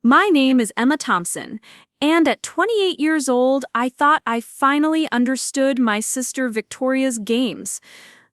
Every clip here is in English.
My name is Emma Thompson, and at 28 years old, I thought I finally understood my sister Victoria's games.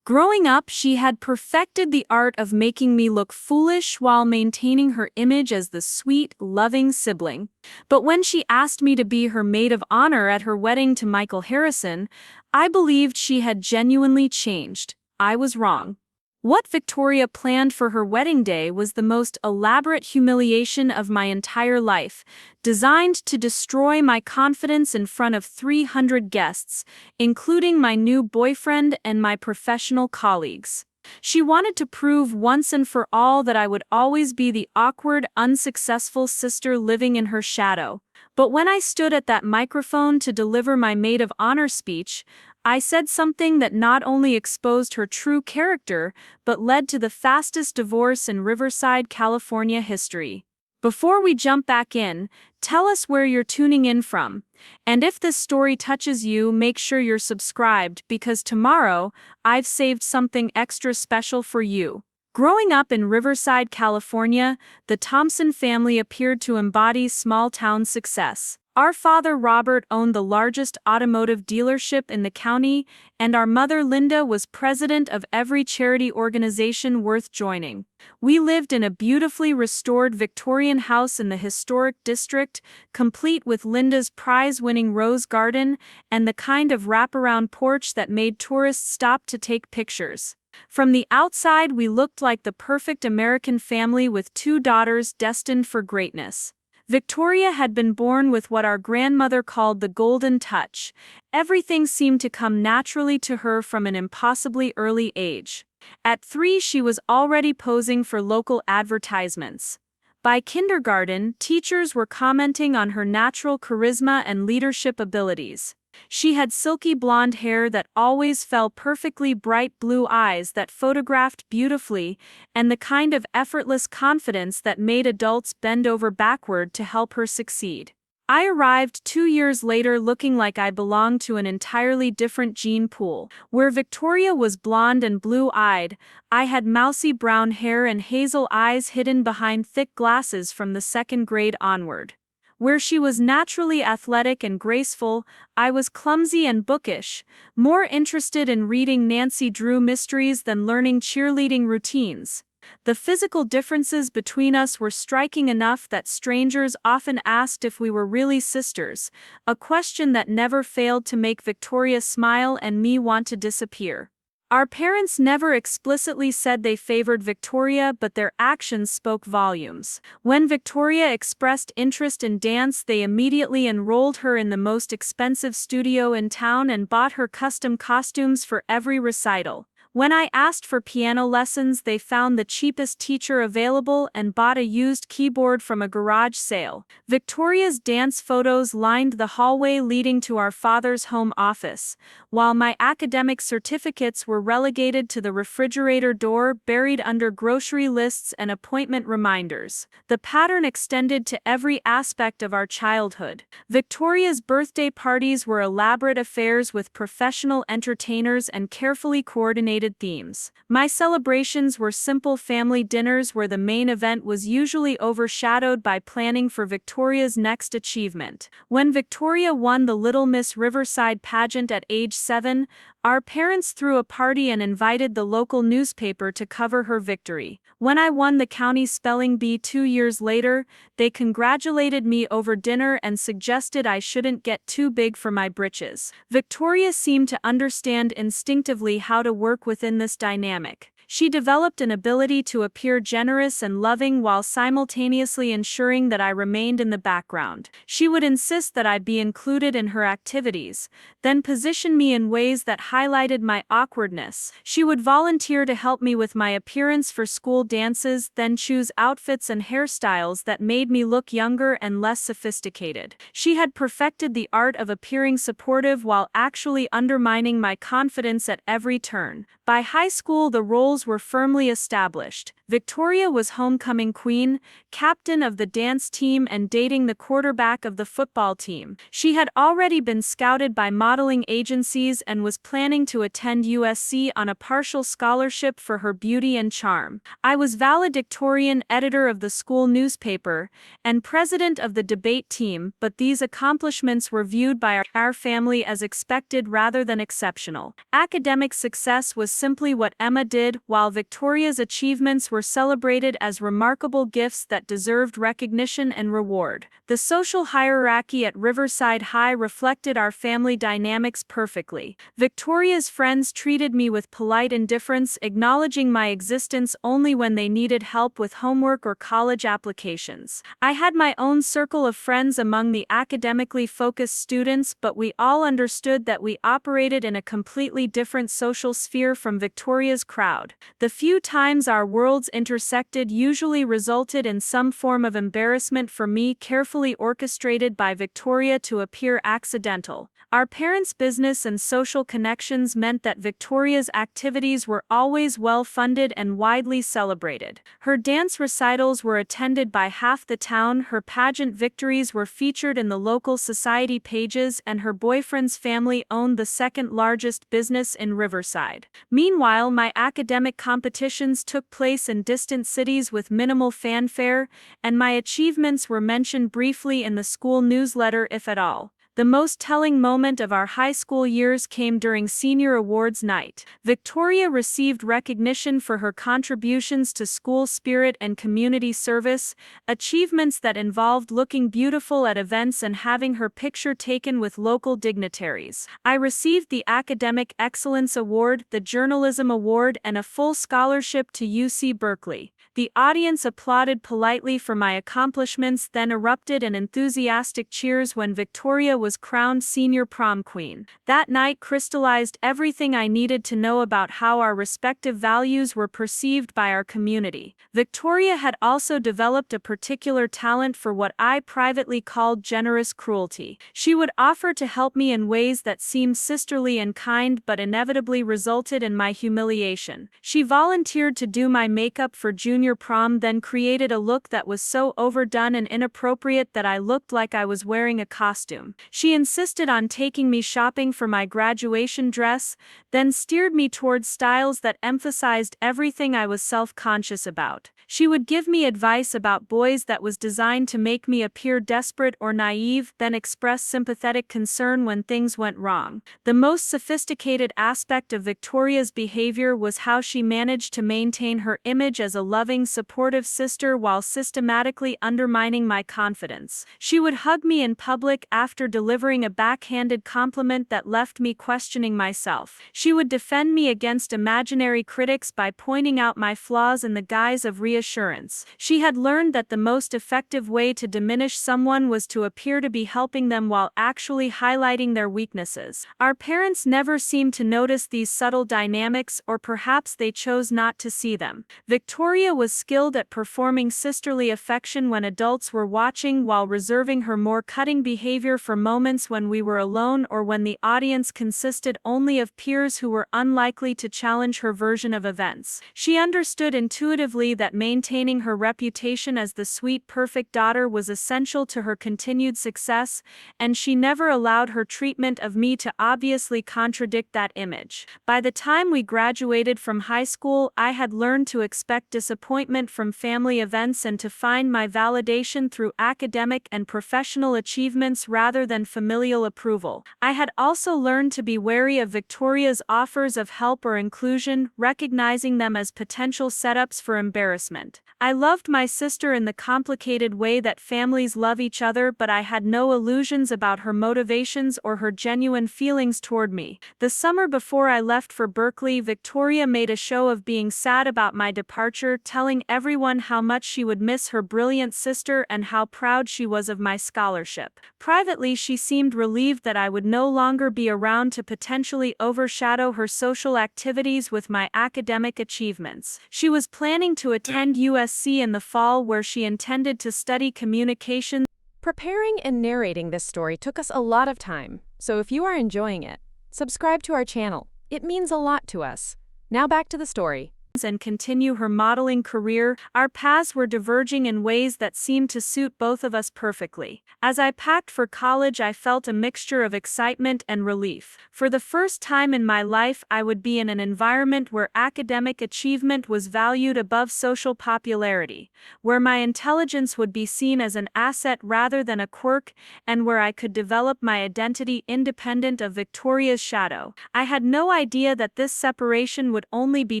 Growing up, she had perfected the art of making me look foolish while maintaining her image as the sweet, loving sibling. But when she asked me to be her maid of honor at her wedding to Michael Harrison, I believed she had genuinely changed. I was wrong. What Victoria planned for her wedding day was the most elaborate humiliation of my entire life, designed to destroy my confidence in front of 300 guests, including my new boyfriend and my professional colleagues. She wanted to prove once and for all that I would always be the awkward, unsuccessful sister living in her shadow. But when I stood at that microphone to deliver my maid of honor speech, I said something that not only exposed her true character, but led to the fastest divorce in Riverside, California history. Before we jump back in, tell us where you're tuning in from. And if this story touches you, make sure you're subscribed because tomorrow, I've saved something extra special for you. Growing up in Riverside, California, the Thompson family appeared to embody small-town success. Our father Robert owned the largest automotive dealership in the county, and our mother Linda was president of every charity organization worth joining. We lived in a beautifully restored Victorian house in the historic district, complete with Linda's prize-winning rose garden and the kind of wraparound porch that made tourists stop to take pictures. From the outside, we looked like the perfect American family with two daughters destined for greatness. Victoria had been born with what our grandmother called the golden touch. Everything seemed to come naturally to her from an impossibly early age. At 3, she was already posing for local advertisements. By kindergarten, teachers were commenting on her natural charisma and leadership abilities. She had silky blonde hair that always fell perfectly, bright blue eyes that photographed beautifully, and the kind of effortless confidence that made adults bend over backward to help her succeed. I arrived 2 years later looking like I belonged to an entirely different gene pool. Where Victoria was blonde and blue-eyed, I had mousy brown hair and hazel eyes hidden behind thick glasses from the 2nd grade onward. Where she was naturally athletic and graceful, I was clumsy and bookish, more interested in reading Nancy Drew mysteries than learning cheerleading routines. The physical differences between us were striking enough that strangers often asked if we were really sisters, a question that never failed to make Victoria smile and me want to disappear. Our parents never explicitly said they favored Victoria, but their actions spoke volumes. When Victoria expressed interest in dance, they immediately enrolled her in the most expensive studio in town and bought her custom costumes for every recital. When I asked for piano lessons, they found the cheapest teacher available and bought a used keyboard from a garage sale. Victoria's dance photos lined the hallway leading to our father's home office, while my academic certificates were relegated to the refrigerator door buried under grocery lists and appointment reminders. The pattern extended to every aspect of our childhood. Victoria's birthday parties were elaborate affairs with professional entertainers and carefully coordinated themes. My celebrations were simple family dinners where the main event was usually overshadowed by planning for Victoria's next achievement. When Victoria won the Little Miss Riverside pageant at age 7, our parents threw a party and invited the local newspaper to cover her victory. When I won the county spelling bee 2 years later, they congratulated me over dinner and suggested I shouldn't get too big for my britches. Victoria seemed to understand instinctively how to work within this dynamic. She developed an ability to appear generous and loving while simultaneously ensuring that I remained in the background. She would insist that I be included in her activities, then position me in ways that highlighted my awkwardness. She would volunteer to help me with my appearance for school dances, then choose outfits and hairstyles that made me look younger and less sophisticated. She had perfected the art of appearing supportive while actually undermining my confidence at every turn. By high school, the roles were firmly established. Victoria was homecoming queen, captain of the dance team, and dating the quarterback of the football team. She had already been scouted by modeling agencies and was planning to attend USC on a partial scholarship for her beauty and charm. I was valedictorian, editor of the school newspaper, and president of the debate team, but these accomplishments were viewed by our family as expected rather than exceptional. Academic success was simply what Emma did, while Victoria's achievements were celebrated as remarkable gifts that deserved recognition and reward. The social hierarchy at Riverside High reflected our family dynamics perfectly. Victoria's friends treated me with polite indifference, acknowledging my existence only when they needed help with homework or college applications. I had my own circle of friends among the academically focused students, but we all understood that we operated in a completely different social sphere from Victoria's crowd. The few times our worlds intersected usually resulted in some form of embarrassment for me, carefully orchestrated by Victoria to appear accidental. Our parents' business and social connections meant that Victoria's activities were always well-funded and widely celebrated. Her dance recitals were attended by half the town, her pageant victories were featured in the local society pages, and her boyfriend's family owned the second-largest business in Riverside. Meanwhile, my academic competitions took place in distant cities with minimal fanfare, and my achievements were mentioned briefly in the school newsletter, if at all. The most telling moment of our high school years came during senior awards night. Victoria received recognition for her contributions to school spirit and community service, achievements that involved looking beautiful at events and having her picture taken with local dignitaries. I received the Academic Excellence Award, the Journalism Award, and a full scholarship to UC Berkeley. The audience applauded politely for my accomplishments, then erupted in enthusiastic cheers when Victoria was crowned senior prom queen. That night crystallized everything I needed to know about how our respective values were perceived by our community. Victoria had also developed a particular talent for what I privately called generous cruelty. She would offer to help me in ways that seemed sisterly and kind but inevitably resulted in my humiliation. She volunteered to do my makeup for junior prom, then created a look that was so overdone and inappropriate that I looked like I was wearing a costume. She insisted on taking me shopping for my graduation dress, then steered me towards styles that emphasized everything I was self-conscious about. She would give me advice about boys that was designed to make me appear desperate or naive, then express sympathetic concern when things went wrong. The most sophisticated aspect of Victoria's behavior was how she managed to maintain her image as a loving, supportive sister while systematically undermining my confidence. She would hug me in public after delivering a backhanded compliment that left me questioning myself. She would defend me against imaginary critics by pointing out my flaws in the guise of reassurance. She had learned that the most effective way to diminish someone was to appear to be helping them while actually highlighting their weaknesses. Our parents never seemed to notice these subtle dynamics, or perhaps they chose not to see them. Victoria was skilled at performing sisterly affection when adults were watching, while reserving her more cutting behavior for moments when we were alone or when the audience consisted only of peers who were unlikely to challenge her version of events. She understood intuitively that maintaining her reputation as the sweet, perfect daughter was essential to her continued success, and she never allowed her treatment of me to obviously contradict that image. By the time we graduated from high school, I had learned to expect disappointment from family events and to find my validation through academic and professional achievements rather than familial approval. I had also learned to be wary of Victoria's offers of help or inclusion, recognizing them as potential setups for embarrassment. I loved my sister in the complicated way that families love each other, but I had no illusions about her motivations or her genuine feelings toward me. The summer before I left for Berkeley, Victoria made a show of being sad about my departure, telling everyone how much she would miss her brilliant sister and how proud she was of my scholarship. Privately, she seemed relieved that I would no longer be around to potentially overshadow her social activities with my academic achievements. She was planning to attend USC in the fall, where she intended to study communications. Preparing and narrating this story took us a lot of time, so if you are enjoying it, subscribe to our channel. It means a lot to us. Now back to the story. and continue her modeling career, our paths were diverging in ways that seemed to suit both of us perfectly. As I packed for college, I felt a mixture of excitement and relief. For the first time in my life, I would be in an environment where academic achievement was valued above social popularity, where my intelligence would be seen as an asset rather than a quirk, and where I could develop my identity independent of Victoria's shadow. I had no idea that this separation would only be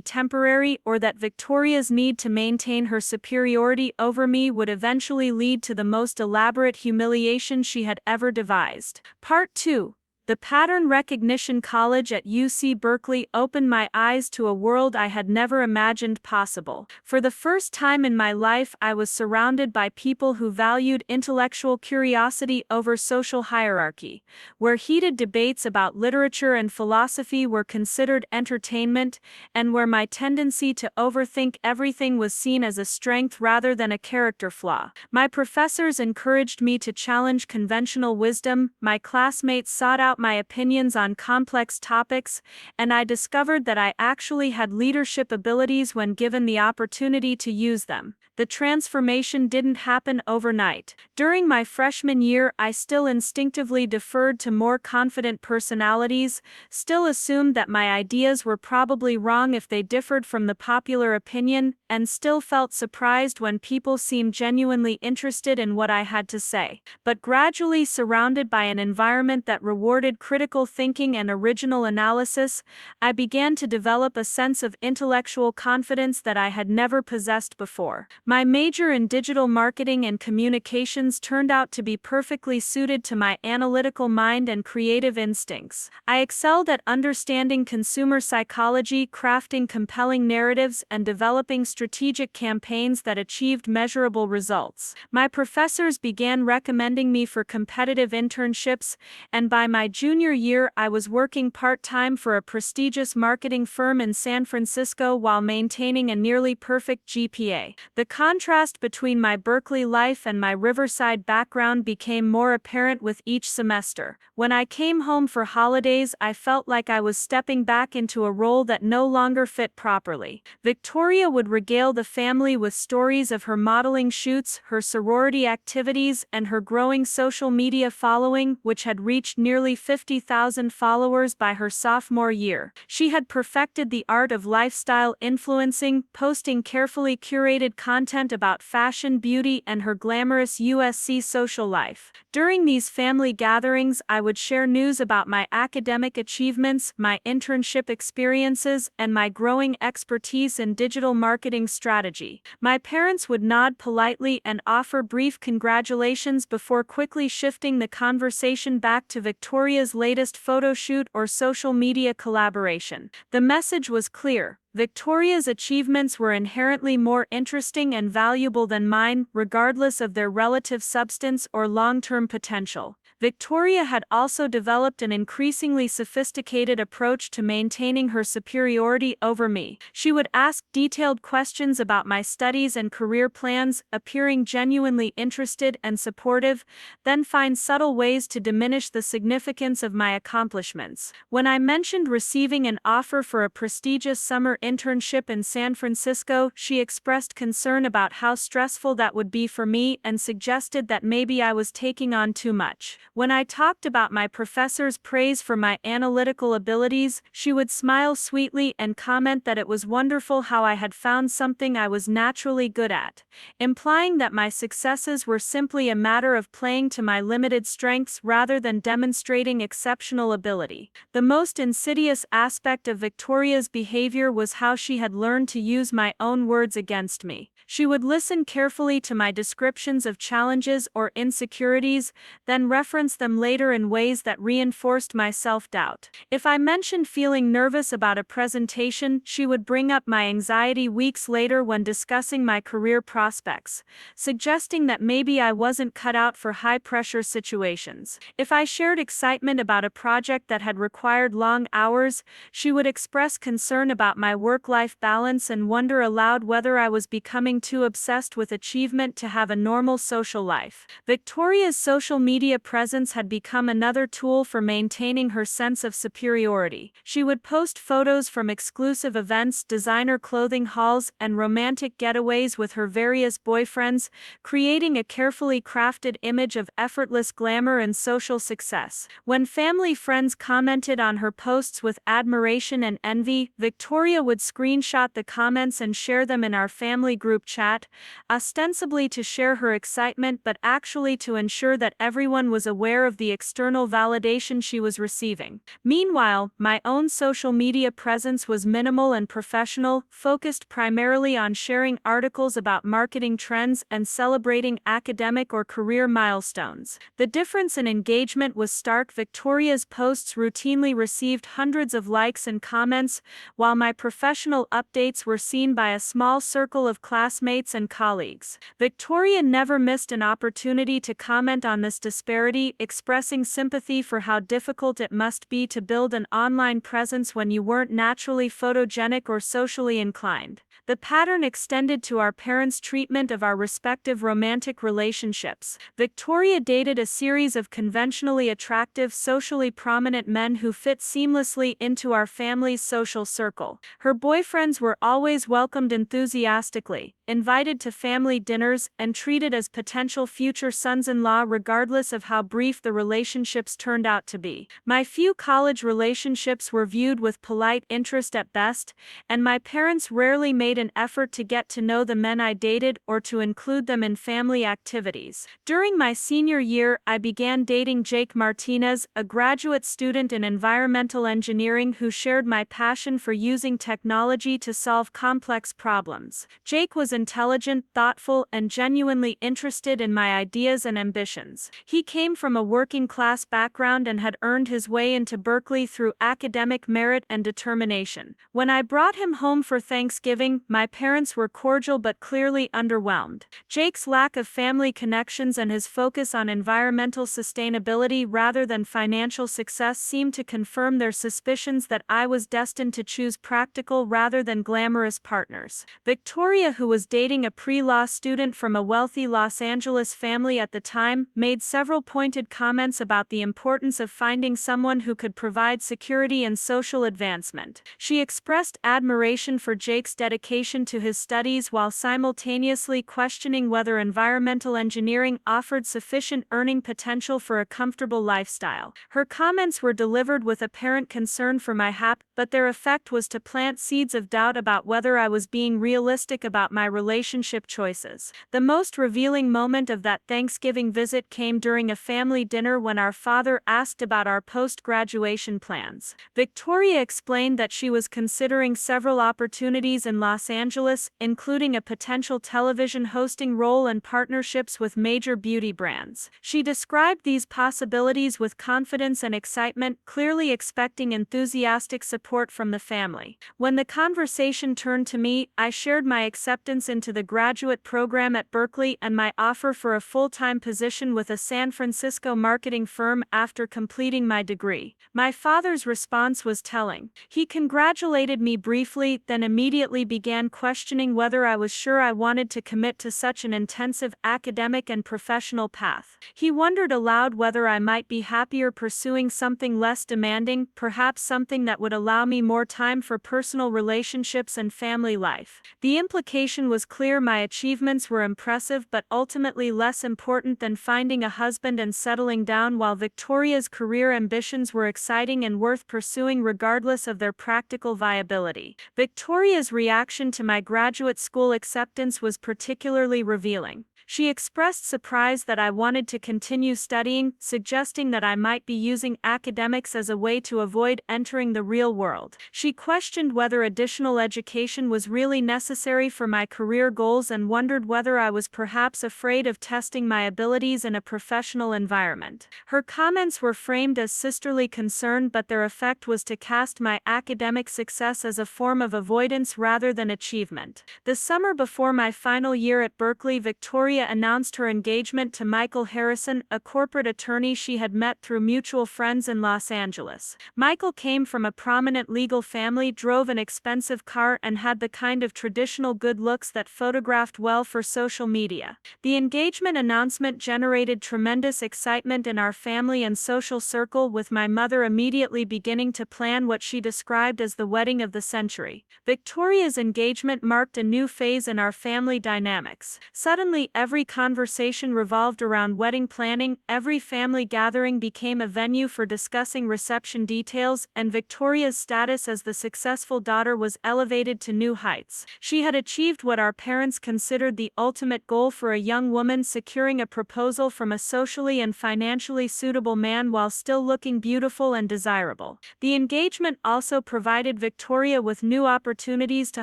temporary, or that Victoria's need to maintain her superiority over me would eventually lead to the most elaborate humiliation she had ever devised. Part 2. The Pattern Recognition College at UC Berkeley opened my eyes to a world I had never imagined possible. For the first time in my life, I was surrounded by people who valued intellectual curiosity over social hierarchy, where heated debates about literature and philosophy were considered entertainment, and where my tendency to overthink everything was seen as a strength rather than a character flaw. My professors encouraged me to challenge conventional wisdom, my classmates sought out my opinions on complex topics, and I discovered that I actually had leadership abilities when given the opportunity to use them. The transformation didn't happen overnight. During my freshman year, I still instinctively deferred to more confident personalities, still assumed that my ideas were probably wrong if they differed from the popular opinion, and still felt surprised when people seemed genuinely interested in what I had to say. But gradually, surrounded by an environment that rewarded critical thinking and original analysis, I began to develop a sense of intellectual confidence that I had never possessed before. My major in digital marketing and communications turned out to be perfectly suited to my analytical mind and creative instincts. I excelled at understanding consumer psychology, crafting compelling narratives, and developing strategic campaigns that achieved measurable results. My professors began recommending me for competitive internships, and by my junior year, I was working part-time for a prestigious marketing firm in San Francisco while maintaining a nearly perfect GPA. The contrast between my Berkeley life and my Riverside background became more apparent with each semester. When I came home for holidays, I felt like I was stepping back into a role that no longer fit properly. Victoria would regale the family with stories of her modeling shoots, her sorority activities, and her growing social media following, which had reached nearly 50,000 followers by her sophomore year. She had perfected the art of lifestyle influencing, posting carefully curated content about fashion, beauty, and her glamorous USC social life. During these family gatherings, I would share news about my academic achievements, my internship experiences, and my growing expertise in digital marketing strategy. My parents would nod politely and offer brief congratulations before quickly shifting the conversation back to Victoria's latest photo shoot or social media collaboration. The message was clear: Victoria's achievements were inherently more interesting and valuable than mine, regardless of their relative substance or long-term potential. Victoria had also developed an increasingly sophisticated approach to maintaining her superiority over me. She would ask detailed questions about my studies and career plans, appearing genuinely interested and supportive, then find subtle ways to diminish the significance of my accomplishments. When I mentioned receiving an offer for a prestigious summer internship in San Francisco, she expressed concern about how stressful that would be for me and suggested that maybe I was taking on too much. When I talked about my professor's praise for my analytical abilities, she would smile sweetly and comment that it was wonderful how I had found something I was naturally good at, implying that my successes were simply a matter of playing to my limited strengths rather than demonstrating exceptional ability. The most insidious aspect of Victoria's behavior was how she had learned to use my own words against me. She would listen carefully to my descriptions of challenges or insecurities, then reference them later in ways that reinforced my self-doubt. If I mentioned feeling nervous about a presentation, she would bring up my anxiety weeks later when discussing my career prospects, suggesting that maybe I wasn't cut out for high-pressure situations. If I shared excitement about a project that had required long hours, she would express concern about my work-life balance and wonder aloud whether I was becoming too obsessed with achievement to have a normal social life. Victoria's social media presence had become another tool for maintaining her sense of superiority. She would post photos from exclusive events, designer clothing hauls, and romantic getaways with her various boyfriends, creating a carefully crafted image of effortless glamour and social success. When family friends commented on her posts with admiration and envy, Victoria would screenshot the comments and share them in our family group chat, ostensibly to share her excitement but actually to ensure that everyone was aware of the external validation she was receiving. Meanwhile, my own social media presence was minimal and professional, focused primarily on sharing articles about marketing trends and celebrating academic or career milestones. The difference in engagement was stark. Victoria's posts routinely received hundreds of likes and comments, while my professional updates were seen by a small circle of classmates and colleagues. Victoria never missed an opportunity to comment on this disparity, expressing sympathy for how difficult it must be to build an online presence when you weren't naturally photogenic or socially inclined. The pattern extended to our parents' treatment of our respective romantic relationships. Victoria dated a series of conventionally attractive, socially prominent men who fit seamlessly into our family's social circle. Her boyfriends were always welcomed enthusiastically, invited to family dinners, and treated as potential future sons-in-law regardless of how brief the relationships turned out to be. My few college relationships were viewed with polite interest at best, and my parents rarely made an effort to get to know the men I dated or to include them in family activities. During my senior year, I began dating Jake Martinez, a graduate student in environmental engineering who shared my passion for using technology to solve complex problems. Jake was intelligent, thoughtful, and genuinely interested in my ideas and ambitions. He came from a working-class background and had earned his way into Berkeley through academic merit and determination. When I brought him home for Thanksgiving, my parents were cordial but clearly underwhelmed. Jake's lack of family connections and his focus on environmental sustainability rather than financial success seemed to confirm their suspicions that I was destined to choose practical rather than glamorous partners. Victoria, who was dating a pre-law student from a wealthy Los Angeles family at the time, made several pointed comments about the importance of finding someone who could provide security and social advancement. She expressed admiration for Jake's dedication to his studies while simultaneously questioning whether environmental engineering offered sufficient earning potential for a comfortable lifestyle. Her comments were delivered with apparent concern for my happiness, but their effect was to plant seeds of doubt about whether I was being realistic about my relationship choices. The most revealing moment of that Thanksgiving visit came during a family dinner when our father asked about our post-graduation plans. Victoria explained that she was considering several opportunities in Los Angeles, including a potential television hosting role and partnerships with major beauty brands. She described these possibilities with confidence and excitement, clearly expecting enthusiastic support from the family. When the conversation turned to me, I shared my acceptance into the graduate program at Berkeley and my offer for a full-time position with a San Francisco marketing firm after completing my degree. My father's response was telling. He congratulated me briefly, then immediately began questioning whether I was sure I wanted to commit to such an intensive academic and professional path. He wondered aloud whether I might be happier pursuing something less demanding, perhaps something that would allow me more time for personal relationships and family life. The implication was clear: my achievements were impressive but ultimately less important than finding a husband and settling down, while Victoria's career ambitions were exciting and worth pursuing regardless of their practical viability. Victoria's reaction to my graduate school acceptance was particularly revealing. She expressed surprise that I wanted to continue studying, suggesting that I might be using academics as a way to avoid entering the real world. She questioned whether additional education was really necessary for my career goals and wondered whether I was perhaps afraid of testing my abilities in a professional environment. Her comments were framed as sisterly concern, but their effect was to cast my academic success as a form of avoidance rather than achievement. The summer before my final year at Berkeley, Victoria Victoria announced her engagement to Michael Harrison, a corporate attorney she had met through mutual friends in Los Angeles. Michael came from a prominent legal family, drove an expensive car, and had the kind of traditional good looks that photographed well for social media. The engagement announcement generated tremendous excitement in our family and social circle, with my mother immediately beginning to plan what she described as the wedding of the century. Victoria's engagement marked a new phase in our family dynamics. Suddenly, every conversation revolved around wedding planning, every family gathering became a venue for discussing reception details, and Victoria's status as the successful daughter was elevated to new heights. She had achieved what our parents considered the ultimate goal for a young woman, securing a proposal from a socially and financially suitable man while still looking beautiful and desirable. The engagement also provided Victoria with new opportunities to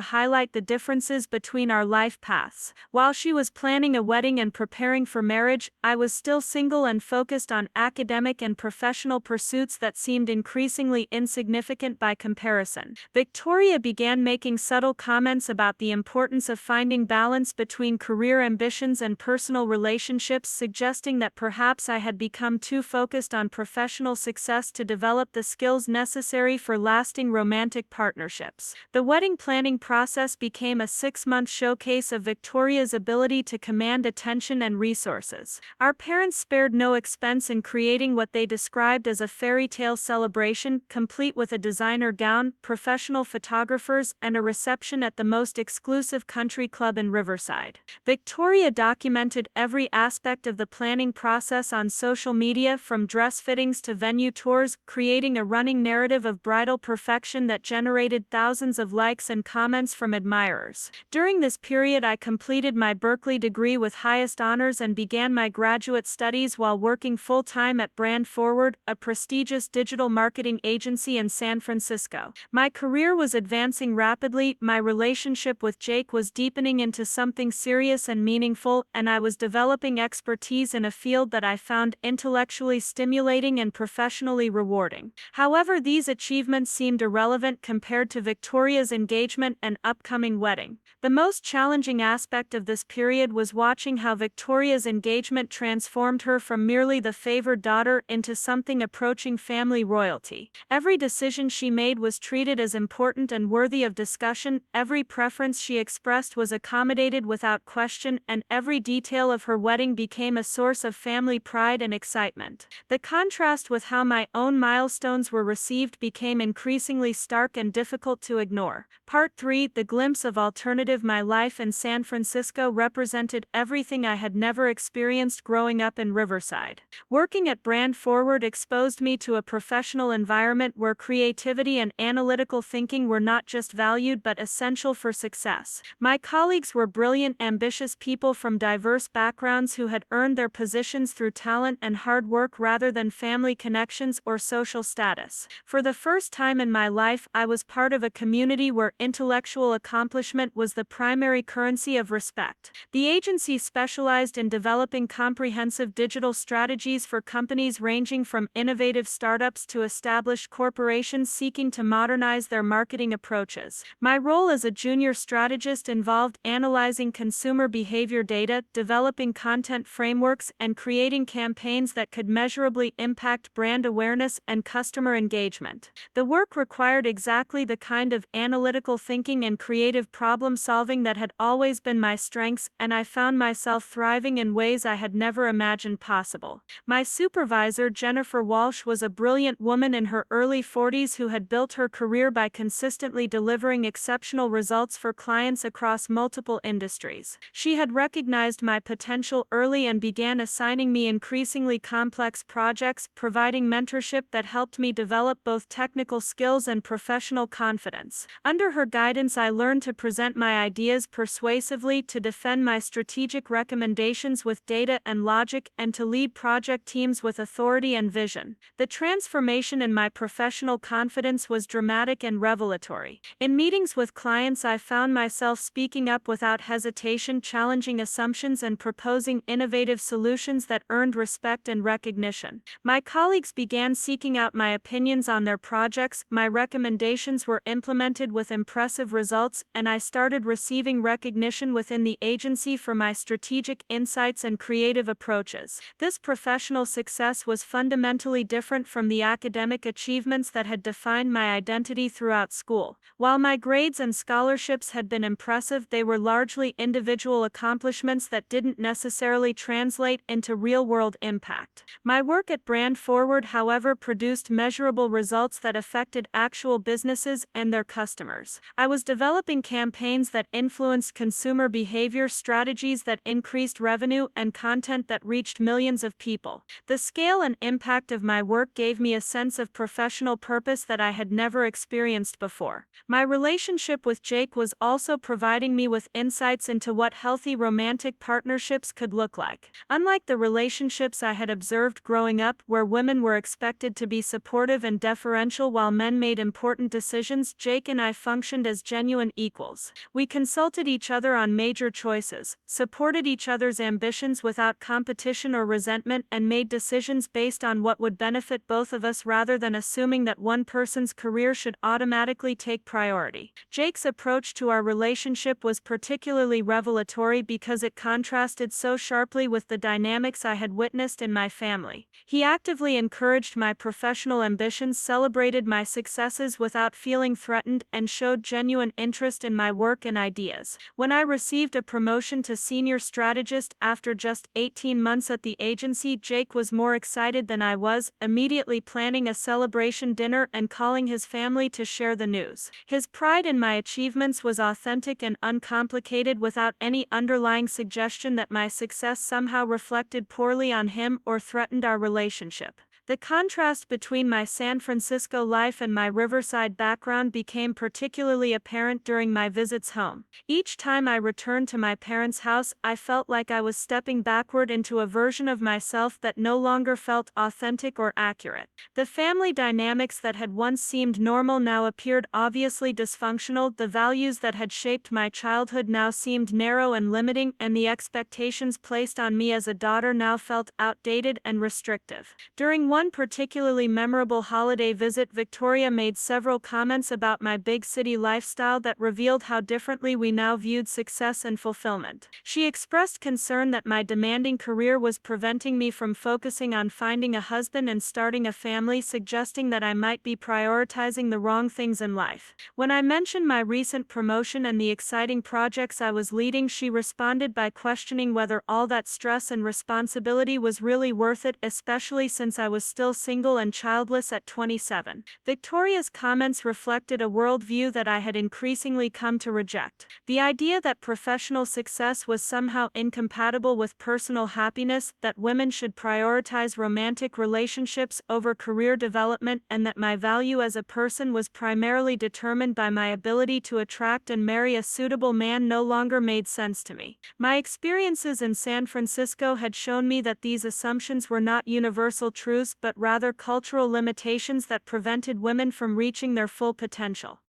highlight the differences between our life paths. While she was planning a wedding and preparing for marriage, I was still single and focused on academic and professional pursuits that seemed increasingly insignificant by comparison. Victoria began making subtle comments about the importance of finding balance between career ambitions and personal relationships, suggesting that perhaps I had become too focused on professional success to develop the skills necessary for lasting romantic partnerships. The wedding planning process became a 6-month showcase of Victoria's ability to command attention and resources. Our parents spared no expense in creating what they described as a fairy tale celebration, complete with a designer gown, professional photographers, and a reception at the most exclusive country club in Riverside. Victoria documented every aspect of the planning process on social media, from dress fittings to venue tours, creating a running narrative of bridal perfection that generated thousands of likes and comments from admirers. During this period, I completed my Berkeley degree with highest honors and began my graduate studies while working full-time at Brand Forward, a prestigious digital marketing agency in San Francisco. My career was advancing rapidly, my relationship with Jake was deepening into something serious and meaningful, and I was developing expertise in a field that I found intellectually stimulating and professionally rewarding. However, these achievements seemed irrelevant compared to Victoria's engagement and upcoming wedding. The most challenging aspect of this period was watching how Victoria's engagement transformed her from merely the favored daughter into something approaching family royalty. Every decision she made was treated as important and worthy of discussion, every preference she expressed was accommodated without question, and every detail of her wedding became a source of family pride and excitement. The contrast with how my own milestones were received became increasingly stark and difficult to ignore. Part 3: The glimpse of alternative. My life in San Francisco represented everything I had never experienced growing up in Riverside. Working at Brand Forward exposed me to a professional environment where creativity and analytical thinking were not just valued but essential for success. My colleagues were brilliant, ambitious people from diverse backgrounds who had earned their positions through talent and hard work rather than family connections or social status. For the first time in my life, I was part of a community where intellectual accomplishment was the primary currency of respect. The agency specialized in developing comprehensive digital strategies for companies ranging from innovative startups to established corporations seeking to modernize their marketing approaches. My role as a junior strategist involved analyzing consumer behavior data, developing content frameworks, and creating campaigns that could measurably impact brand awareness and customer engagement. The work required exactly the kind of analytical thinking and creative problem-solving that had always been my strengths, and I found myself thriving in ways I had never imagined possible. My supervisor, Jennifer Walsh, was a brilliant woman in her early 40s who had built her career by consistently delivering exceptional results for clients across multiple industries. She had recognized my potential early and began assigning me increasingly complex projects, providing mentorship that helped me develop both technical skills and professional confidence. Under her guidance, I learned to present my ideas persuasively, to defend my strategic recommendations with data and logic, and to lead project teams with authority and vision. The transformation in my professional confidence was dramatic and revelatory. In meetings with clients, I found myself speaking up without hesitation, challenging assumptions and proposing innovative solutions that earned respect and recognition. My colleagues began seeking out my opinions on their projects, my recommendations were implemented with impressive results, and I started receiving recognition within the agency for my strategic insights and creative approaches. This professional success was fundamentally different from the academic achievements that had defined my identity throughout school. While my grades and scholarships had been impressive, they were largely individual accomplishments that didn't necessarily translate into real-world impact. My work at Brand Forward, however, produced measurable results that affected actual businesses and their customers. I was developing campaigns that influenced consumer behavior, strategies that increased revenue, and content that reached millions of people. The scale and impact of my work gave me a sense of professional purpose that I had never experienced before. My relationship with Jake was also providing me with insights into what healthy romantic partnerships could look like. Unlike the relationships I had observed growing up, where women were expected to be supportive and deferential while men made important decisions, Jake and I functioned as genuine equals. We consulted each other on major choices, supported each other's ambitions without competition or resentment, and made decisions based on what would benefit both of us rather than assuming that one person's career should automatically take priority. Jake's approach to our relationship was particularly revelatory because it contrasted so sharply with the dynamics I had witnessed in my family. He actively encouraged my professional ambitions, celebrated my successes without feeling threatened, and showed genuine interest in my work and ideas. When I received a promotion to senior strategist after just 18 months at the agency, Jake was more excited than I was, immediately planning a celebration dinner and calling his family to share the news. His pride in my achievements was authentic and uncomplicated, without any underlying suggestion that my success somehow reflected poorly on him or threatened our relationship. The contrast between my San Francisco life and my Riverside background became particularly apparent during my visits home. Each time I returned to my parents' house, I felt like I was stepping backward into a version of myself that no longer felt authentic or accurate. The family dynamics that had once seemed normal now appeared obviously dysfunctional, the values that had shaped my childhood now seemed narrow and limiting, and the expectations placed on me as a daughter now felt outdated and restrictive. During one particularly memorable holiday visit, Victoria made several comments about my big city lifestyle that revealed how differently we now viewed success and fulfillment. She expressed concern that my demanding career was preventing me from focusing on finding a husband and starting a family, suggesting that I might be prioritizing the wrong things in life. When I mentioned my recent promotion and the exciting projects I was leading, she responded by questioning whether all that stress and responsibility was really worth it, especially since I was still single and childless at 27. Victoria's comments reflected a worldview that I had increasingly come to reject. The idea that professional success was somehow incompatible with personal happiness, that women should prioritize romantic relationships over career development, and that my value as a person was primarily determined by my ability to attract and marry a suitable man no longer made sense to me. My experiences in San Francisco had shown me that these assumptions were not universal truths, but rather cultural limitations that prevented women from reaching their full potential.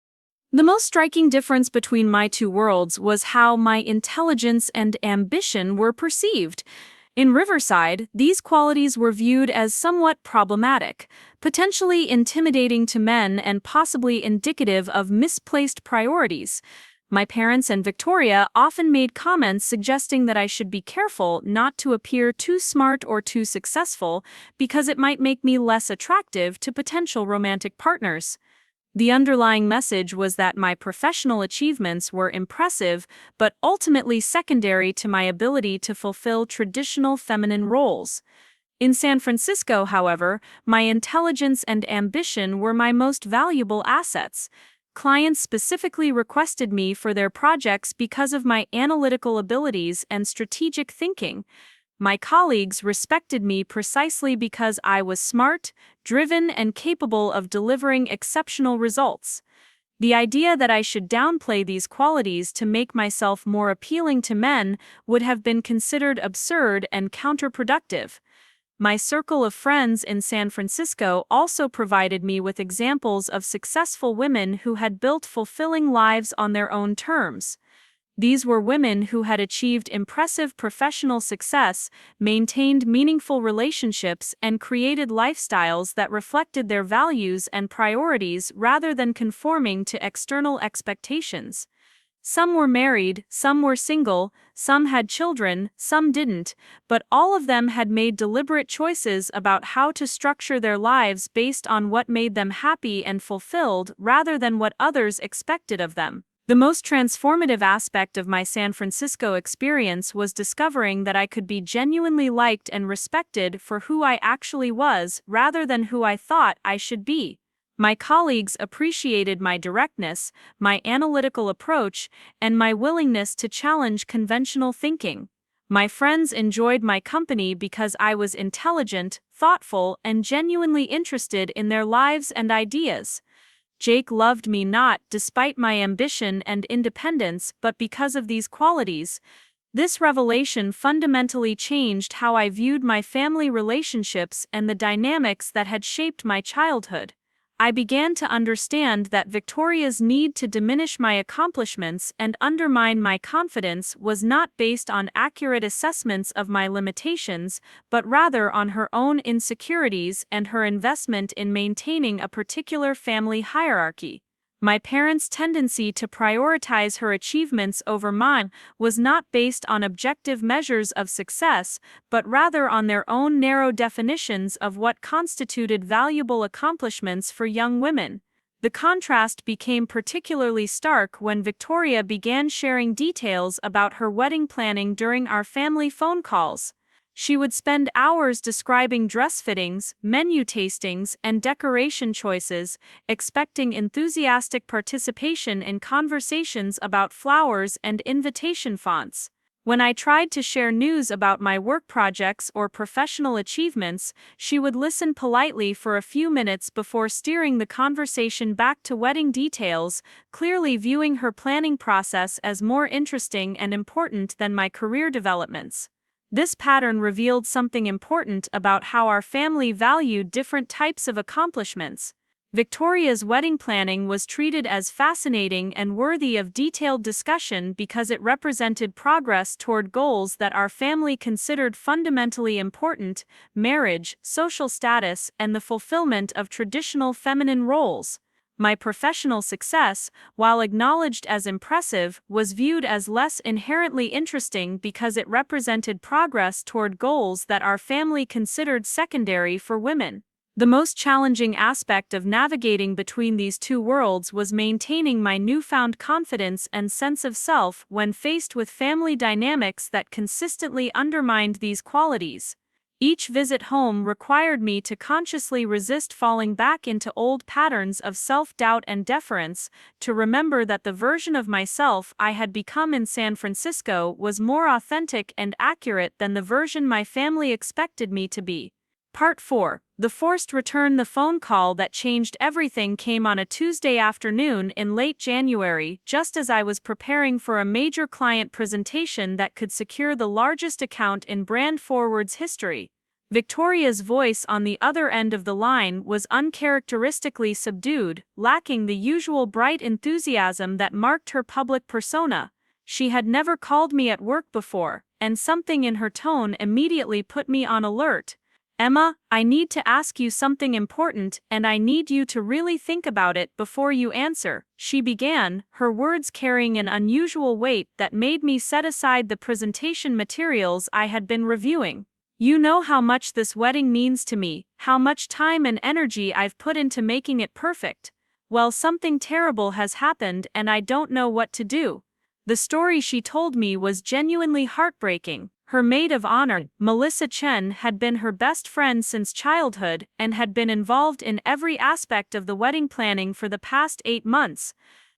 The most striking difference between my two worlds was how my intelligence and ambition were perceived. In Riverside, these qualities were viewed as somewhat problematic, potentially intimidating to men and possibly indicative of misplaced priorities. My parents and Victoria often made comments suggesting that I should be careful not to appear too smart or too successful because it might make me less attractive to potential romantic partners. The underlying message was that my professional achievements were impressive, but ultimately secondary to my ability to fulfill traditional feminine roles. In San Francisco, however, my intelligence and ambition were my most valuable assets. Clients specifically requested me for their projects because of my analytical abilities and strategic thinking. My colleagues respected me precisely because I was smart, driven, and capable of delivering exceptional results. The idea that I should downplay these qualities to make myself more appealing to men would have been considered absurd and counterproductive. My circle of friends in San Francisco also provided me with examples of successful women who had built fulfilling lives on their own terms. These were women who had achieved impressive professional success, maintained meaningful relationships, and created lifestyles that reflected their values and priorities rather than conforming to external expectations. Some were married, some were single, some had children, some didn't, but all of them had made deliberate choices about how to structure their lives based on what made them happy and fulfilled rather than what others expected of them. The most transformative aspect of my San Francisco experience was discovering that I could be genuinely liked and respected for who I actually was rather than who I thought I should be. My colleagues appreciated my directness, my analytical approach, and my willingness to challenge conventional thinking. My friends enjoyed my company because I was intelligent, thoughtful, and genuinely interested in their lives and ideas. Jake loved me not despite my ambition and independence, but because of these qualities. This revelation fundamentally changed how I viewed my family relationships and the dynamics that had shaped my childhood. I began to understand that Victoria's need to diminish my accomplishments and undermine my confidence was not based on accurate assessments of my limitations, but rather on her own insecurities and her investment in maintaining a particular family hierarchy. My parents' tendency to prioritize her achievements over mine was not based on objective measures of success, but rather on their own narrow definitions of what constituted valuable accomplishments for young women. The contrast became particularly stark when Victoria began sharing details about her wedding planning during our family phone calls. She would spend hours describing dress fittings, menu tastings, and decoration choices, expecting enthusiastic participation in conversations about flowers and invitation fonts. When I tried to share news about my work projects or professional achievements, she would listen politely for a few minutes before steering the conversation back to wedding details, clearly viewing her planning process as more interesting and important than my career developments. This pattern revealed something important about how our family valued different types of accomplishments. Victoria's wedding planning was treated as fascinating and worthy of detailed discussion because it represented progress toward goals that our family considered fundamentally important: marriage, social status, and the fulfillment of traditional feminine roles. My professional success, while acknowledged as impressive, was viewed as less inherently interesting because it represented progress toward goals that our family considered secondary for women. The most challenging aspect of navigating between these two worlds was maintaining my newfound confidence and sense of self when faced with family dynamics that consistently undermined these qualities. Each visit home required me to consciously resist falling back into old patterns of self-doubt and deference, to remember that the version of myself I had become in San Francisco was more authentic and accurate than the version my family expected me to be. Part 4. The forced return. The phone call that changed everything came on a Tuesday afternoon in late January, just as I was preparing for a major client presentation that could secure the largest account in Brand Forward's history. Victoria's voice on the other end of the line was uncharacteristically subdued, lacking the usual bright enthusiasm that marked her public persona. She had never called me at work before, and something in her tone immediately put me on alert. "Emma, I need to ask you something important, and I need you to really think about it before you answer," she began, her words carrying an unusual weight that made me set aside the presentation materials I had been reviewing. "You know how much this wedding means to me, how much time and energy I've put into making it perfect. Well, something terrible has happened and I don't know what to do." The story she told me was genuinely heartbreaking. Her maid of honor, Melissa Chen, had been her best friend since childhood and had been involved in every aspect of the wedding planning for the past 8 months.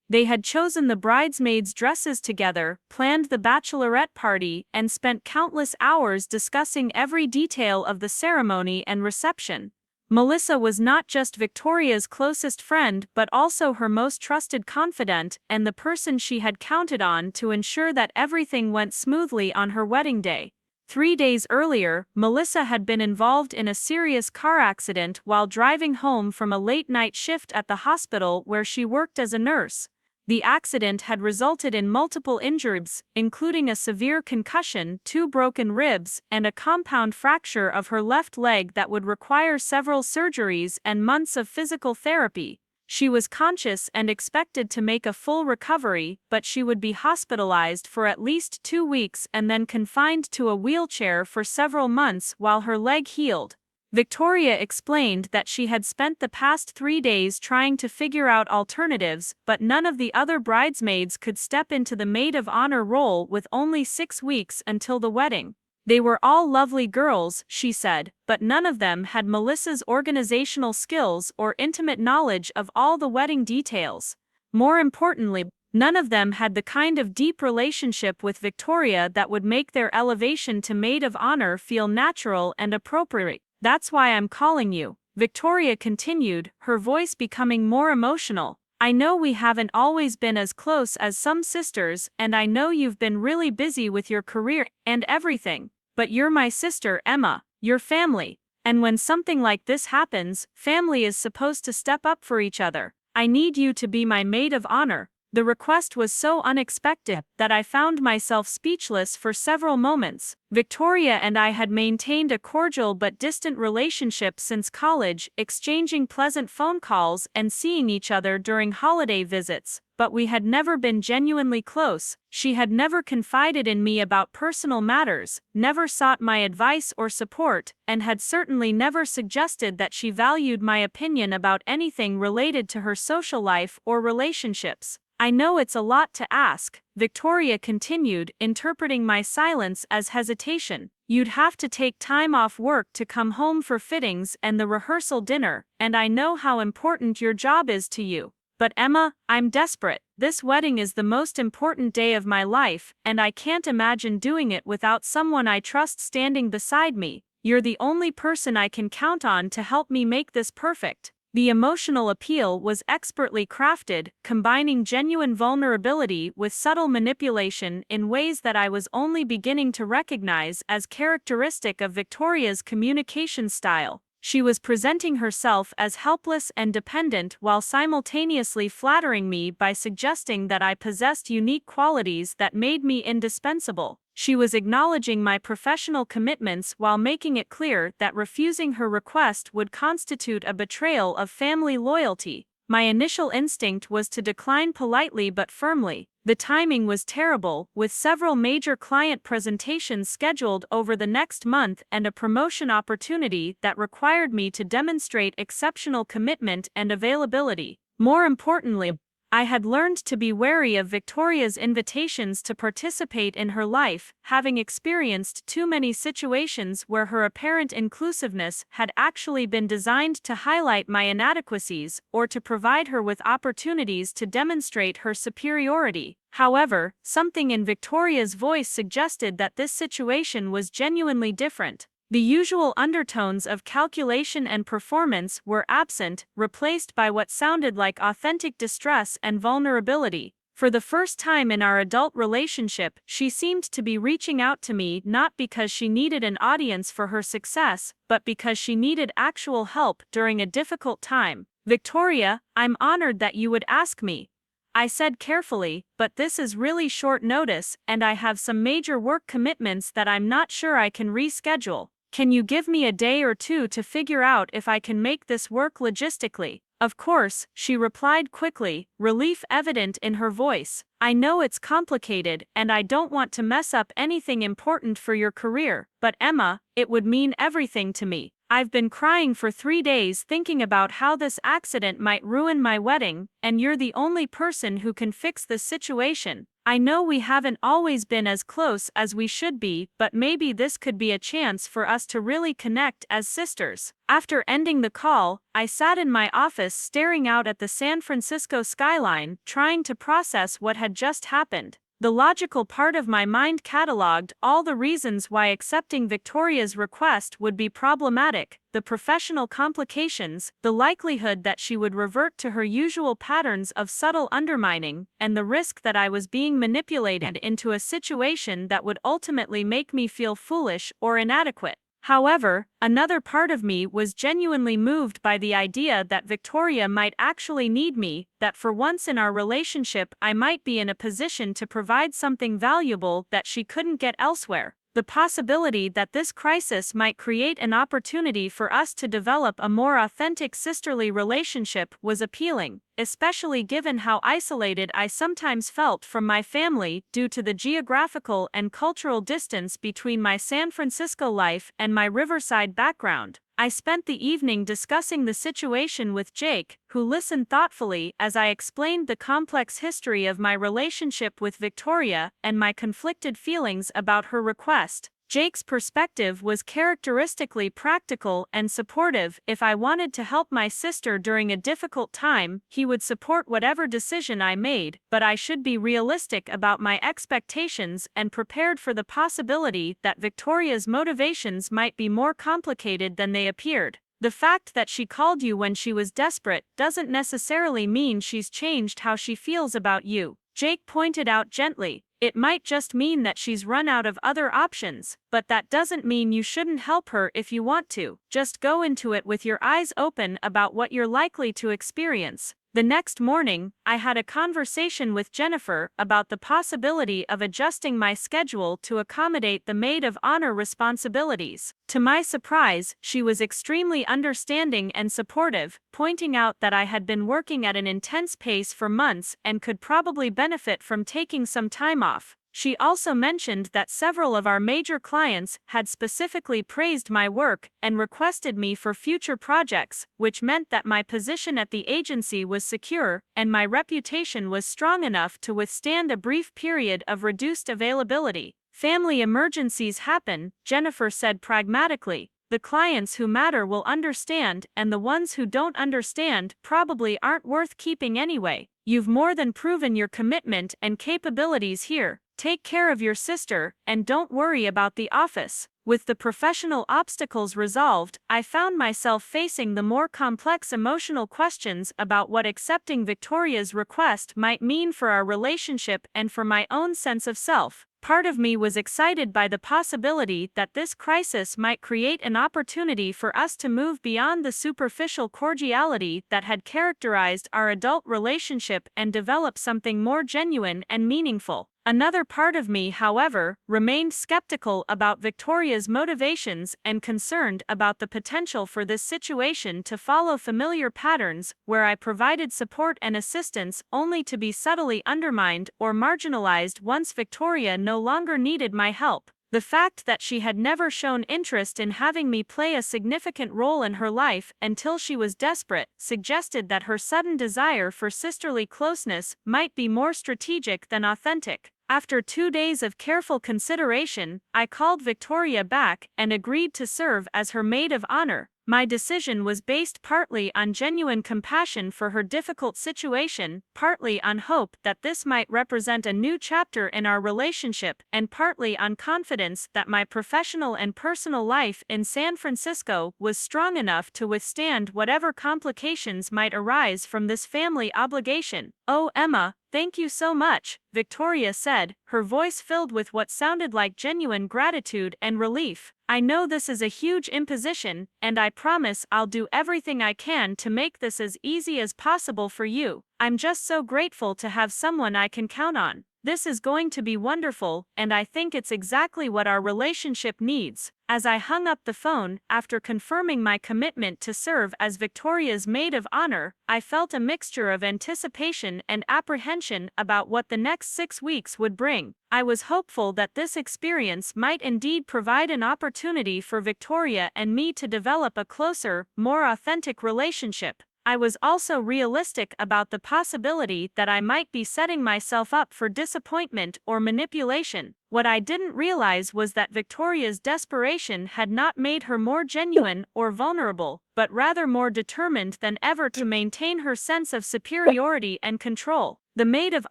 They had chosen the bridesmaids' dresses together, planned the bachelorette party, and spent countless hours discussing every detail of the ceremony and reception. Melissa was not just Victoria's closest friend but also her most trusted confidant and the person she had counted on to ensure that everything went smoothly on her wedding day. 3 days earlier, Melissa had been involved in a serious car accident while driving home from a late-night shift at the hospital where she worked as a nurse. The accident had resulted in multiple injuries, including a severe concussion, 2 broken ribs, and a compound fracture of her left leg that would require several surgeries and months of physical therapy. She was conscious and expected to make a full recovery, but she would be hospitalized for at least 2 weeks and then confined to a wheelchair for several months while her leg healed. Victoria explained that she had spent the past 3 days trying to figure out alternatives, but none of the other bridesmaids could step into the maid of honor role with only 6 weeks until the wedding. They were all lovely girls, she said, but none of them had Melissa's organizational skills or intimate knowledge of all the wedding details. More importantly, none of them had the kind of deep relationship with Victoria that would make their elevation to maid of honor feel natural and appropriate. That's why I'm calling you, Victoria continued, her voice becoming more emotional. I know we haven't always been as close as some sisters, and I know you've been really busy with your career and everything. But you're my sister, Emma, your family. And when something like this happens, family is supposed to step up for each other. I need you to be my maid of honor. The request was so unexpected that I found myself speechless for several moments. Victoria and I had maintained a cordial but distant relationship since college, exchanging pleasant phone calls and seeing each other during holiday visits, but we had never been genuinely close. She had never confided in me about personal matters, never sought my advice or support, and had certainly never suggested that she valued my opinion about anything related to her social life or relationships. I know it's a lot to ask, Victoria continued, interpreting my silence as hesitation. You'd have to take time off work to come home for fittings and the rehearsal dinner, and I know how important your job is to you. But Emma, I'm desperate. This wedding is the most important day of my life, and I can't imagine doing it without someone I trust standing beside me. You're the only person I can count on to help me make this perfect. The emotional appeal was expertly crafted, combining genuine vulnerability with subtle manipulation in ways that I was only beginning to recognize as characteristic of Victoria's communication style. She was presenting herself as helpless and dependent while simultaneously flattering me by suggesting that I possessed unique qualities that made me indispensable. She was acknowledging my professional commitments while making it clear that refusing her request would constitute a betrayal of family loyalty. My initial instinct was to decline politely but firmly. The timing was terrible, with several major client presentations scheduled over the next month and a promotion opportunity that required me to demonstrate exceptional commitment and availability. More importantly, I had learned to be wary of Victoria's invitations to participate in her life, having experienced too many situations where her apparent inclusiveness had actually been designed to highlight my inadequacies or to provide her with opportunities to demonstrate her superiority. However, something in Victoria's voice suggested that this situation was genuinely different. The usual undertones of calculation and performance were absent, replaced by what sounded like authentic distress and vulnerability. For the first time in our adult relationship, she seemed to be reaching out to me not because she needed an audience for her success, but because she needed actual help during a difficult time. Victoria, I'm honored that you would ask me, I said carefully, but this is really short notice, and I have some major work commitments that I'm not sure I can reschedule. Can you give me a day or two to figure out if I can make this work logistically? Of course, she replied quickly, relief evident in her voice. I know it's complicated, and I don't want to mess up anything important for your career, but Emma, it would mean everything to me. I've been crying for 3 days thinking about how this accident might ruin my wedding, and you're the only person who can fix this situation. I know we haven't always been as close as we should be, but maybe this could be a chance for us to really connect as sisters. After ending the call, I sat in my office staring out at the San Francisco skyline, trying to process what had just happened. The logical part of my mind cataloged all the reasons why accepting Victoria's request would be problematic: the professional complications, the likelihood that she would revert to her usual patterns of subtle undermining, and the risk that I was being manipulated into a situation that would ultimately make me feel foolish or inadequate. However, another part of me was genuinely moved by the idea that Victoria might actually need me, that for once in our relationship I might be in a position to provide something valuable that she couldn't get elsewhere. The possibility that this crisis might create an opportunity for us to develop a more authentic sisterly relationship was appealing, especially given how isolated I sometimes felt from my family due to the geographical and cultural distance between my San Francisco life and my Riverside background. I spent the evening discussing the situation with Jake, who listened thoughtfully as I explained the complex history of my relationship with Victoria and my conflicted feelings about her request. Jake's perspective was characteristically practical and supportive. If I wanted to help my sister during a difficult time, he would support whatever decision I made, but I should be realistic about my expectations and prepared for the possibility that Victoria's motivations might be more complicated than they appeared. The fact that she called you when she was desperate doesn't necessarily mean she's changed how she feels about you, Jake pointed out gently. It might just mean that she's run out of other options, but that doesn't mean you shouldn't help her if you want to. Just go into it with your eyes open about what you're likely to experience. The next morning, I had a conversation with Jennifer about the possibility of adjusting my schedule to accommodate the maid of honor responsibilities. To my surprise, she was extremely understanding and supportive, pointing out that I had been working at an intense pace for months and could probably benefit from taking some time off. She also mentioned that several of our major clients had specifically praised my work and requested me for future projects, which meant that my position at the agency was secure and my reputation was strong enough to withstand a brief period of reduced availability. Family emergencies happen, Jennifer said pragmatically. The clients who matter will understand, and the ones who don't understand probably aren't worth keeping anyway. You've more than proven your commitment and capabilities here. Take care of your sister, and don't worry about the office. With the professional obstacles resolved, I found myself facing the more complex emotional questions about what accepting Victoria's request might mean for our relationship and for my own sense of self. Part of me was excited by the possibility that this crisis might create an opportunity for us to move beyond the superficial cordiality that had characterized our adult relationship and develop something more genuine and meaningful. Another part of me, however, remained skeptical about Victoria's motivations and concerned about the potential for this situation to follow familiar patterns where I provided support and assistance only to be subtly undermined or marginalized once Victoria no longer needed my help. The fact that she had never shown interest in having me play a significant role in her life until she was desperate suggested that her sudden desire for sisterly closeness might be more strategic than authentic. After 2 days of careful consideration, I called Victoria back and agreed to serve as her maid of honor. My decision was based partly on genuine compassion for her difficult situation, partly on hope that this might represent a new chapter in our relationship, and partly on confidence that my professional and personal life in San Francisco was strong enough to withstand whatever complications might arise from this family obligation. "Oh, Emma, thank you so much," Victoria said, her voice filled with what sounded like genuine gratitude and relief. "I know this is a huge imposition, and I promise I'll do everything I can to make this as easy as possible for you. I'm just so grateful to have someone I can count on. This is going to be wonderful, and I think it's exactly what our relationship needs." As I hung up the phone, after confirming my commitment to serve as Victoria's maid of honor, I felt a mixture of anticipation and apprehension about what the next 6 weeks would bring. I was hopeful that this experience might indeed provide an opportunity for Victoria and me to develop a closer, more authentic relationship. I was also realistic about the possibility that I might be setting myself up for disappointment or manipulation. What I didn't realize was that Victoria's desperation had not made her more genuine or vulnerable, but rather more determined than ever to maintain her sense of superiority and control. The maid of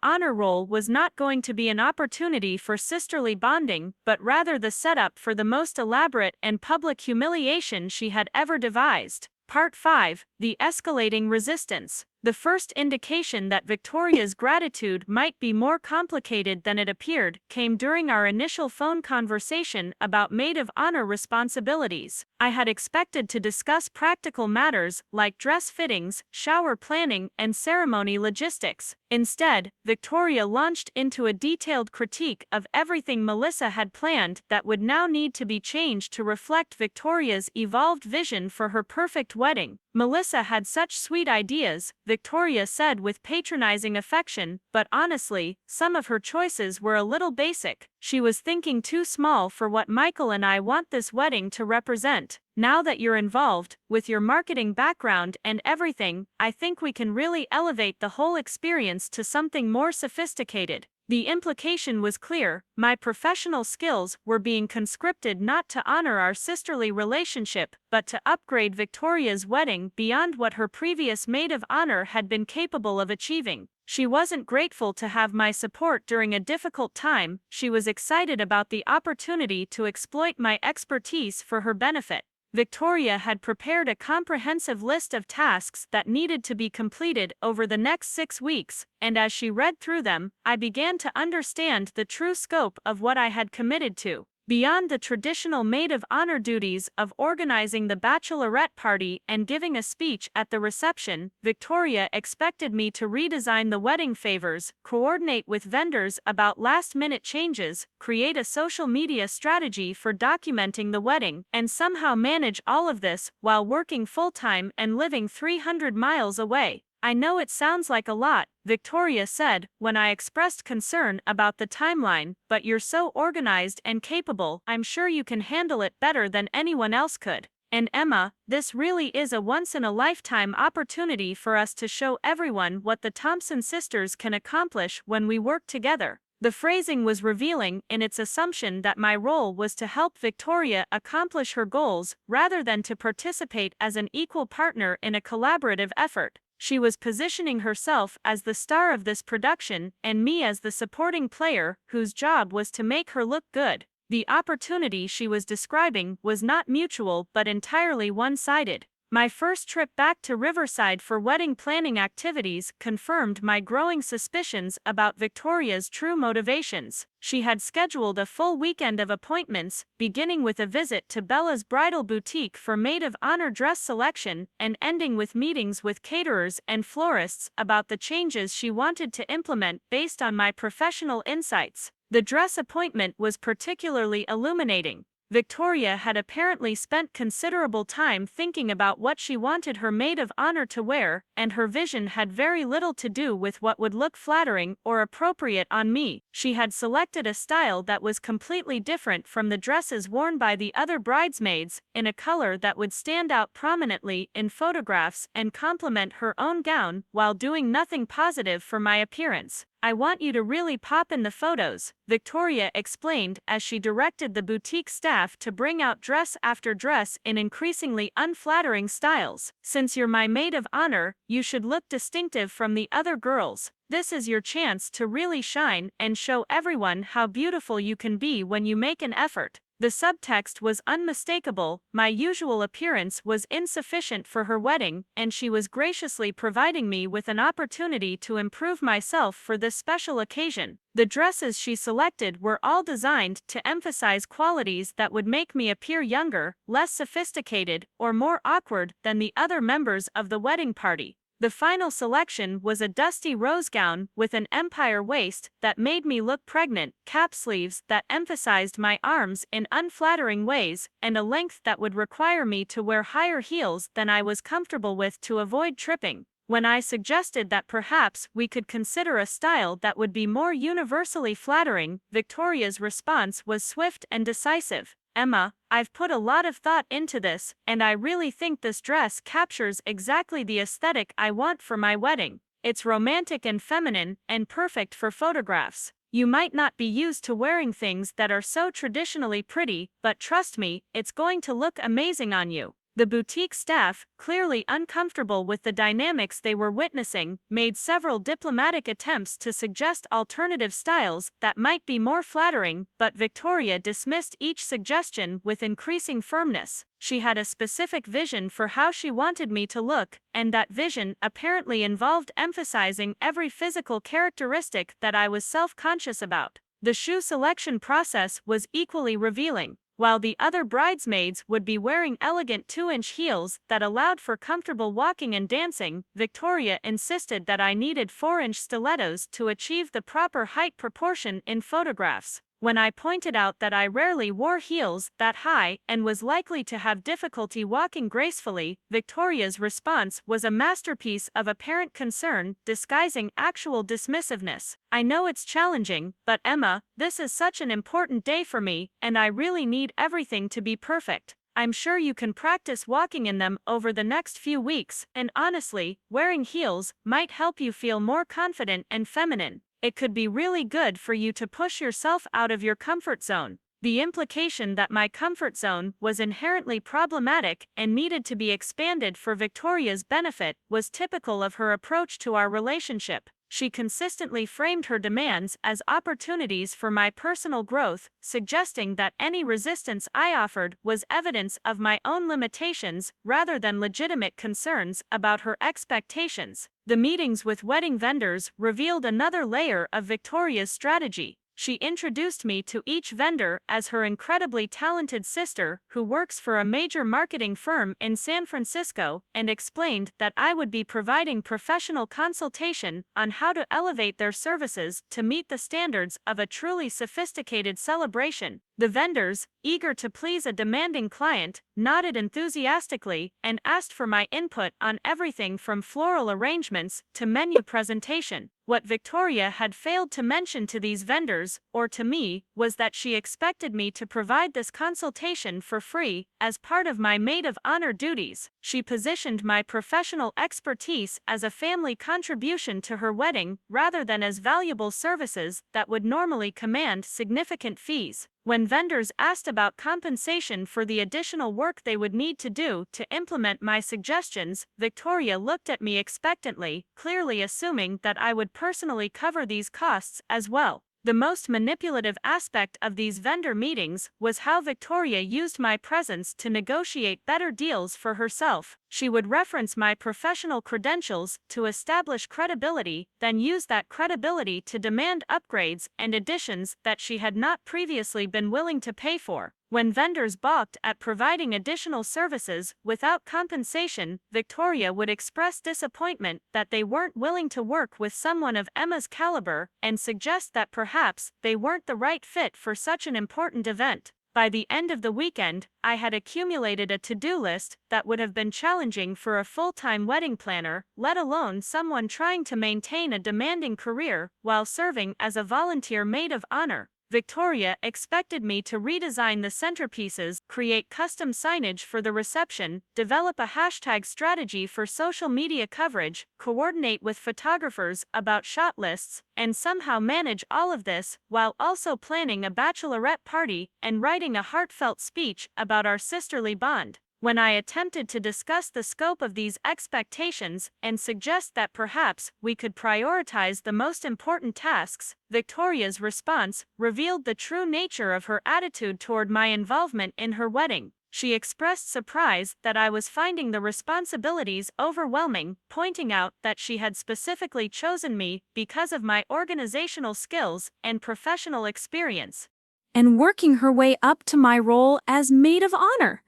honor role was not going to be an opportunity for sisterly bonding, but rather the setup for the most elaborate and public humiliation she had ever devised. Part 5. The Escalating Resistance. The first indication that Victoria's gratitude might be more complicated than it appeared came during our initial phone conversation about maid of honor responsibilities. I had expected to discuss practical matters like dress fittings, shower planning, and ceremony logistics. Instead, Victoria launched into a detailed critique of everything Melissa had planned that would now need to be changed to reflect Victoria's evolved vision for her perfect wedding. Melissa had such sweet ideas, Victoria said with patronizing affection, but honestly, some of her choices were a little basic. She was thinking too small for what Michael and I want this wedding to represent. Now that you're involved, with your marketing background and everything, I think we can really elevate the whole experience to something more sophisticated. The implication was clear: my professional skills were being conscripted not to honor our sisterly relationship, but to upgrade Victoria's wedding beyond what her previous maid of honor had been capable of achieving. She wasn't grateful to have my support during a difficult time, she was excited about the opportunity to exploit my expertise for her benefit. Victoria had prepared a comprehensive list of tasks that needed to be completed over the next 6 weeks, and as she read through them, I began to understand the true scope of what I had committed to. Beyond the traditional maid of honor duties of organizing the bachelorette party and giving a speech at the reception, Victoria expected me to redesign the wedding favors, coordinate with vendors about last-minute changes, create a social media strategy for documenting the wedding, and somehow manage all of this while working full-time and living 300 miles away. I know it sounds like a lot, Victoria said when I expressed concern about the timeline, but you're so organized and capable, I'm sure you can handle it better than anyone else could. And Emma, this really is a once-in-a-lifetime opportunity for us to show everyone what the Thompson sisters can accomplish when we work together. The phrasing was revealing in its assumption that my role was to help Victoria accomplish her goals rather than to participate as an equal partner in a collaborative effort. She was positioning herself as the star of this production and me as the supporting player whose job was to make her look good. The opportunity she was describing was not mutual but entirely one-sided. My first trip back to Riverside for wedding planning activities confirmed my growing suspicions about Victoria's true motivations. She had scheduled a full weekend of appointments, beginning with a visit to Bella's bridal boutique for maid of honor dress selection and ending with meetings with caterers and florists about the changes she wanted to implement based on my professional insights. The dress appointment was particularly illuminating. Victoria had apparently spent considerable time thinking about what she wanted her maid of honor to wear, and her vision had very little to do with what would look flattering or appropriate on me. She had selected a style that was completely different from the dresses worn by the other bridesmaids, in a color that would stand out prominently in photographs and complement her own gown while doing nothing positive for my appearance. I want you to really pop in the photos, Victoria explained as she directed the boutique staff to bring out dress after dress in increasingly unflattering styles. Since you're my maid of honor, you should look distinctive from the other girls. This is your chance to really shine and show everyone how beautiful you can be when you make an effort. The subtext was unmistakable: my usual appearance was insufficient for her wedding, and she was graciously providing me with an opportunity to improve myself for this special occasion. The dresses she selected were all designed to emphasize qualities that would make me appear younger, less sophisticated, or more awkward than the other members of the wedding party. The final selection was a dusty rose gown with an empire waist that made me look pregnant, cap sleeves that emphasized my arms in unflattering ways, and a length that would require me to wear higher heels than I was comfortable with to avoid tripping. When I suggested that perhaps we could consider a style that would be more universally flattering, Victoria's response was swift and decisive. Emma, I've put a lot of thought into this, and I really think this dress captures exactly the aesthetic I want for my wedding. It's romantic and feminine, and perfect for photographs. You might not be used to wearing things that are so traditionally pretty, but trust me, it's going to look amazing on you. The boutique staff, clearly uncomfortable with the dynamics they were witnessing, made several diplomatic attempts to suggest alternative styles that might be more flattering, but Victoria dismissed each suggestion with increasing firmness. She had a specific vision for how she wanted me to look, and that vision apparently involved emphasizing every physical characteristic that I was self-conscious about. The shoe selection process was equally revealing. While the other bridesmaids would be wearing elegant 2-inch heels that allowed for comfortable walking and dancing, Victoria insisted that I needed 4-inch stilettos to achieve the proper height proportion in photographs. When I pointed out that I rarely wore heels that high and was likely to have difficulty walking gracefully, Victoria's response was a masterpiece of apparent concern disguising actual dismissiveness. "I know it's challenging, but Emma, this is such an important day for me, and I really need everything to be perfect. I'm sure you can practice walking in them over the next few weeks, and honestly, wearing heels might help you feel more confident and feminine. It could be really good for you to push yourself out of your comfort zone." The implication that my comfort zone was inherently problematic and needed to be expanded for Victoria's benefit was typical of her approach to our relationship. She consistently framed her demands as opportunities for my personal growth, suggesting that any resistance I offered was evidence of my own limitations rather than legitimate concerns about her expectations. The meetings with wedding vendors revealed another layer of Victoria's strategy. She introduced me to each vendor as her incredibly talented sister who works for a major marketing firm in San Francisco and explained that I would be providing professional consultation on how to elevate their services to meet the standards of a truly sophisticated celebration. The vendors, eager to please a demanding client, nodded enthusiastically and asked for my input on everything from floral arrangements to menu presentation. What Victoria had failed to mention to these vendors, or to me, was that she expected me to provide this consultation for free, as part of my maid of honor duties. She positioned my professional expertise as a family contribution to her wedding, rather than as valuable services that would normally command significant fees. When vendors asked about compensation for the additional work they would need to do to implement my suggestions, Victoria looked at me expectantly, clearly assuming that I would personally cover these costs as well. The most manipulative aspect of these vendor meetings was how Victoria used my presence to negotiate better deals for herself. She would reference my professional credentials to establish credibility, then use that credibility to demand upgrades and additions that she had not previously been willing to pay for. When vendors balked at providing additional services without compensation, Victoria would express disappointment that they weren't willing to work with someone of Emma's caliber and suggest that perhaps they weren't the right fit for such an important event. By the end of the weekend, I had accumulated a to-do list that would have been challenging for a full-time wedding planner, let alone someone trying to maintain a demanding career while serving as a volunteer maid of honor. Victoria expected me to redesign the centerpieces, create custom signage for the reception, develop a hashtag strategy for social media coverage, coordinate with photographers about shot lists, and somehow manage all of this while also planning a bachelorette party and writing a heartfelt speech about our sisterly bond. When I attempted to discuss the scope of these expectations and suggest that perhaps we could prioritize the most important tasks, Victoria's response revealed the true nature of her attitude toward my involvement in her wedding. She expressed surprise that I was finding the responsibilities overwhelming, pointing out that she had specifically chosen me because of my organizational skills and professional experience, and working her way up to my role as maid of honor.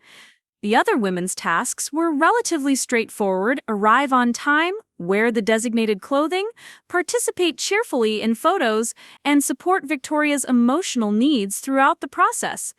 The other women's tasks were relatively straightforward: arrive on time, wear the designated clothing, participate cheerfully in photos, and support Victoria's emotional needs throughout the process.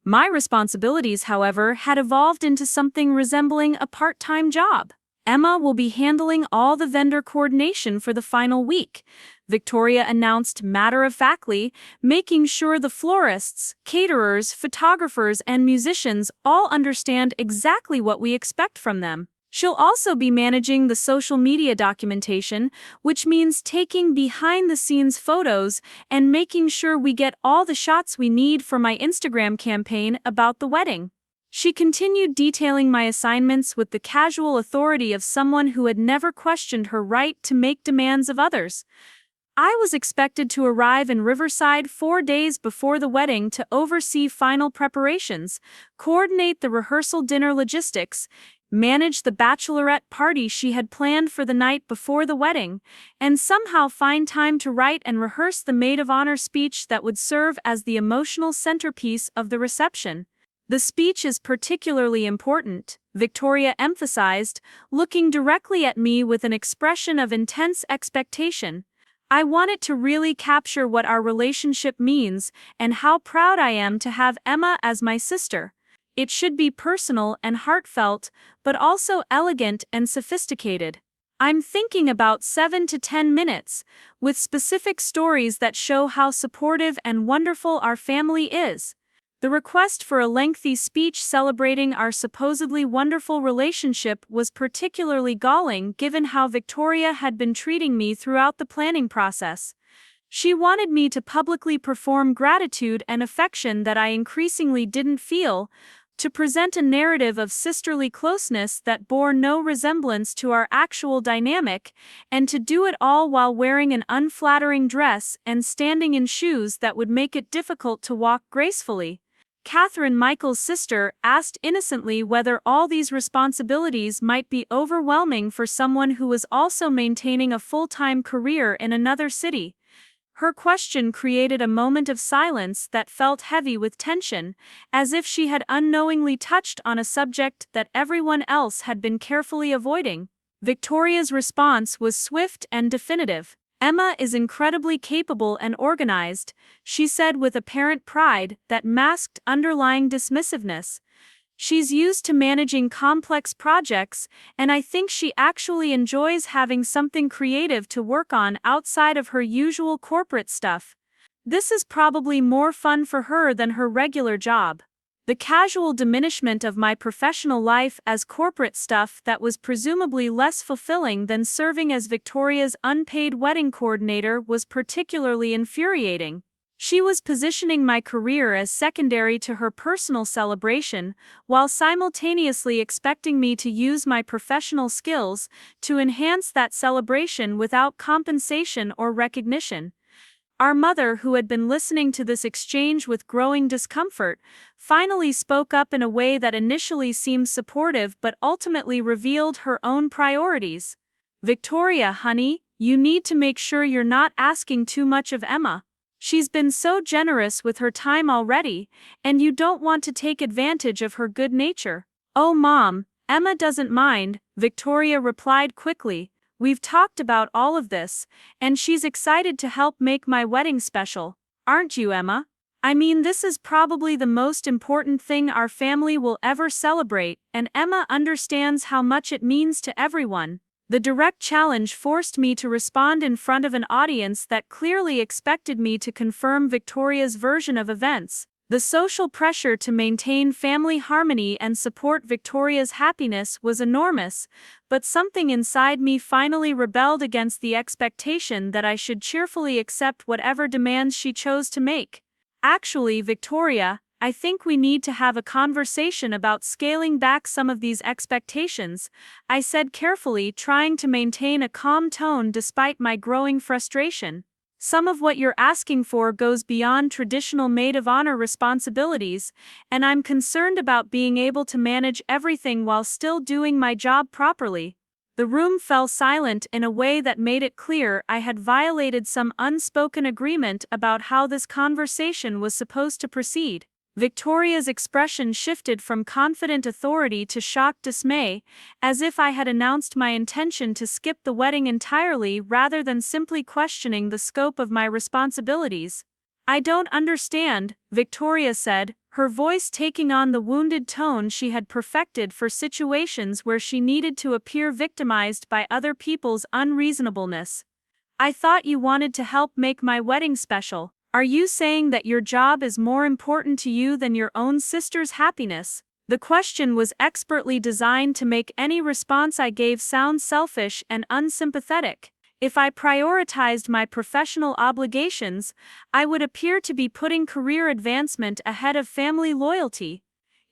My responsibilities, however, had evolved into something resembling a part-time job. Emma will be handling all the vendor coordination for the final week, Victoria announced matter-of-factly, making sure the florists, caterers, photographers, and musicians all understand exactly what we expect from them. She'll also be managing the social media documentation, which means taking behind-the-scenes photos and making sure we get all the shots we need for my Instagram campaign about the wedding. She continued detailing my assignments with the casual authority of someone who had never questioned her right to make demands of others. I was expected to arrive in Riverside 4 days before the wedding to oversee final preparations, coordinate the rehearsal dinner logistics, manage the bachelorette party she had planned for the night before the wedding, and somehow find time to write and rehearse the maid of honor speech that would serve as the emotional centerpiece of the reception. The speech is particularly important, Victoria emphasized, looking directly at me with an expression of intense expectation. I want it to really capture what our relationship means and how proud I am to have Emma as my sister. It should be personal and heartfelt, but also elegant and sophisticated. I'm thinking about 7 to 10 minutes, with specific stories that show how supportive and wonderful our family is. The request for a lengthy speech celebrating our supposedly wonderful relationship was particularly galling given how Victoria had been treating me throughout the planning process. She wanted me to publicly perform gratitude and affection that I increasingly didn't feel, to present a narrative of sisterly closeness that bore no resemblance to our actual dynamic, and to do it all while wearing an unflattering dress and standing in shoes that would make it difficult to walk gracefully. Catherine, Michael's sister, asked innocently whether all these responsibilities might be overwhelming for someone who was also maintaining a full-time career in another city. Her question created a moment of silence that felt heavy with tension, as if she had unknowingly touched on a subject that everyone else had been carefully avoiding. Victoria's response was swift and definitive. "Emma is incredibly capable and organized," she said with apparent pride that masked underlying dismissiveness. "She's used to managing complex projects, and I think she actually enjoys having something creative to work on outside of her usual corporate stuff. This is probably more fun for her than her regular job." The casual diminishment of my professional life as corporate stuff that was presumably less fulfilling than serving as Victoria's unpaid wedding coordinator was particularly infuriating. She was positioning my career as secondary to her personal celebration, while simultaneously expecting me to use my professional skills to enhance that celebration without compensation or recognition. Our mother, who had been listening to this exchange with growing discomfort, finally spoke up in a way that initially seemed supportive but ultimately revealed her own priorities. "Victoria, honey, you need to make sure you're not asking too much of Emma. She's been so generous with her time already, and you don't want to take advantage of her good nature." "Oh, Mom, Emma doesn't mind," Victoria replied quickly. "We've talked about all of this, and she's excited to help make my wedding special. Aren't you, Emma? I mean, this is probably the most important thing our family will ever celebrate, and Emma understands how much it means to everyone." The direct challenge forced me to respond in front of an audience that clearly expected me to confirm Victoria's version of events. The social pressure to maintain family harmony and support Victoria's happiness was enormous, but something inside me finally rebelled against the expectation that I should cheerfully accept whatever demands she chose to make. "Actually, Victoria, I think we need to have a conversation about scaling back some of these expectations," I said carefully, trying to maintain a calm tone despite my growing frustration. "Some of what you're asking for goes beyond traditional maid of honor responsibilities, and I'm concerned about being able to manage everything while still doing my job properly." The room fell silent in a way that made it clear I had violated some unspoken agreement about how this conversation was supposed to proceed. Victoria's expression shifted from confident authority to shocked dismay, as if I had announced my intention to skip the wedding entirely rather than simply questioning the scope of my responsibilities. "I don't understand," Victoria said, her voice taking on the wounded tone she had perfected for situations where she needed to appear victimized by other people's unreasonableness. "I thought you wanted to help make my wedding special. Are you saying that your job is more important to you than your own sister's happiness?" The question was expertly designed to make any response I gave sound selfish and unsympathetic. If I prioritized my professional obligations, I would appear to be putting career advancement ahead of family loyalty.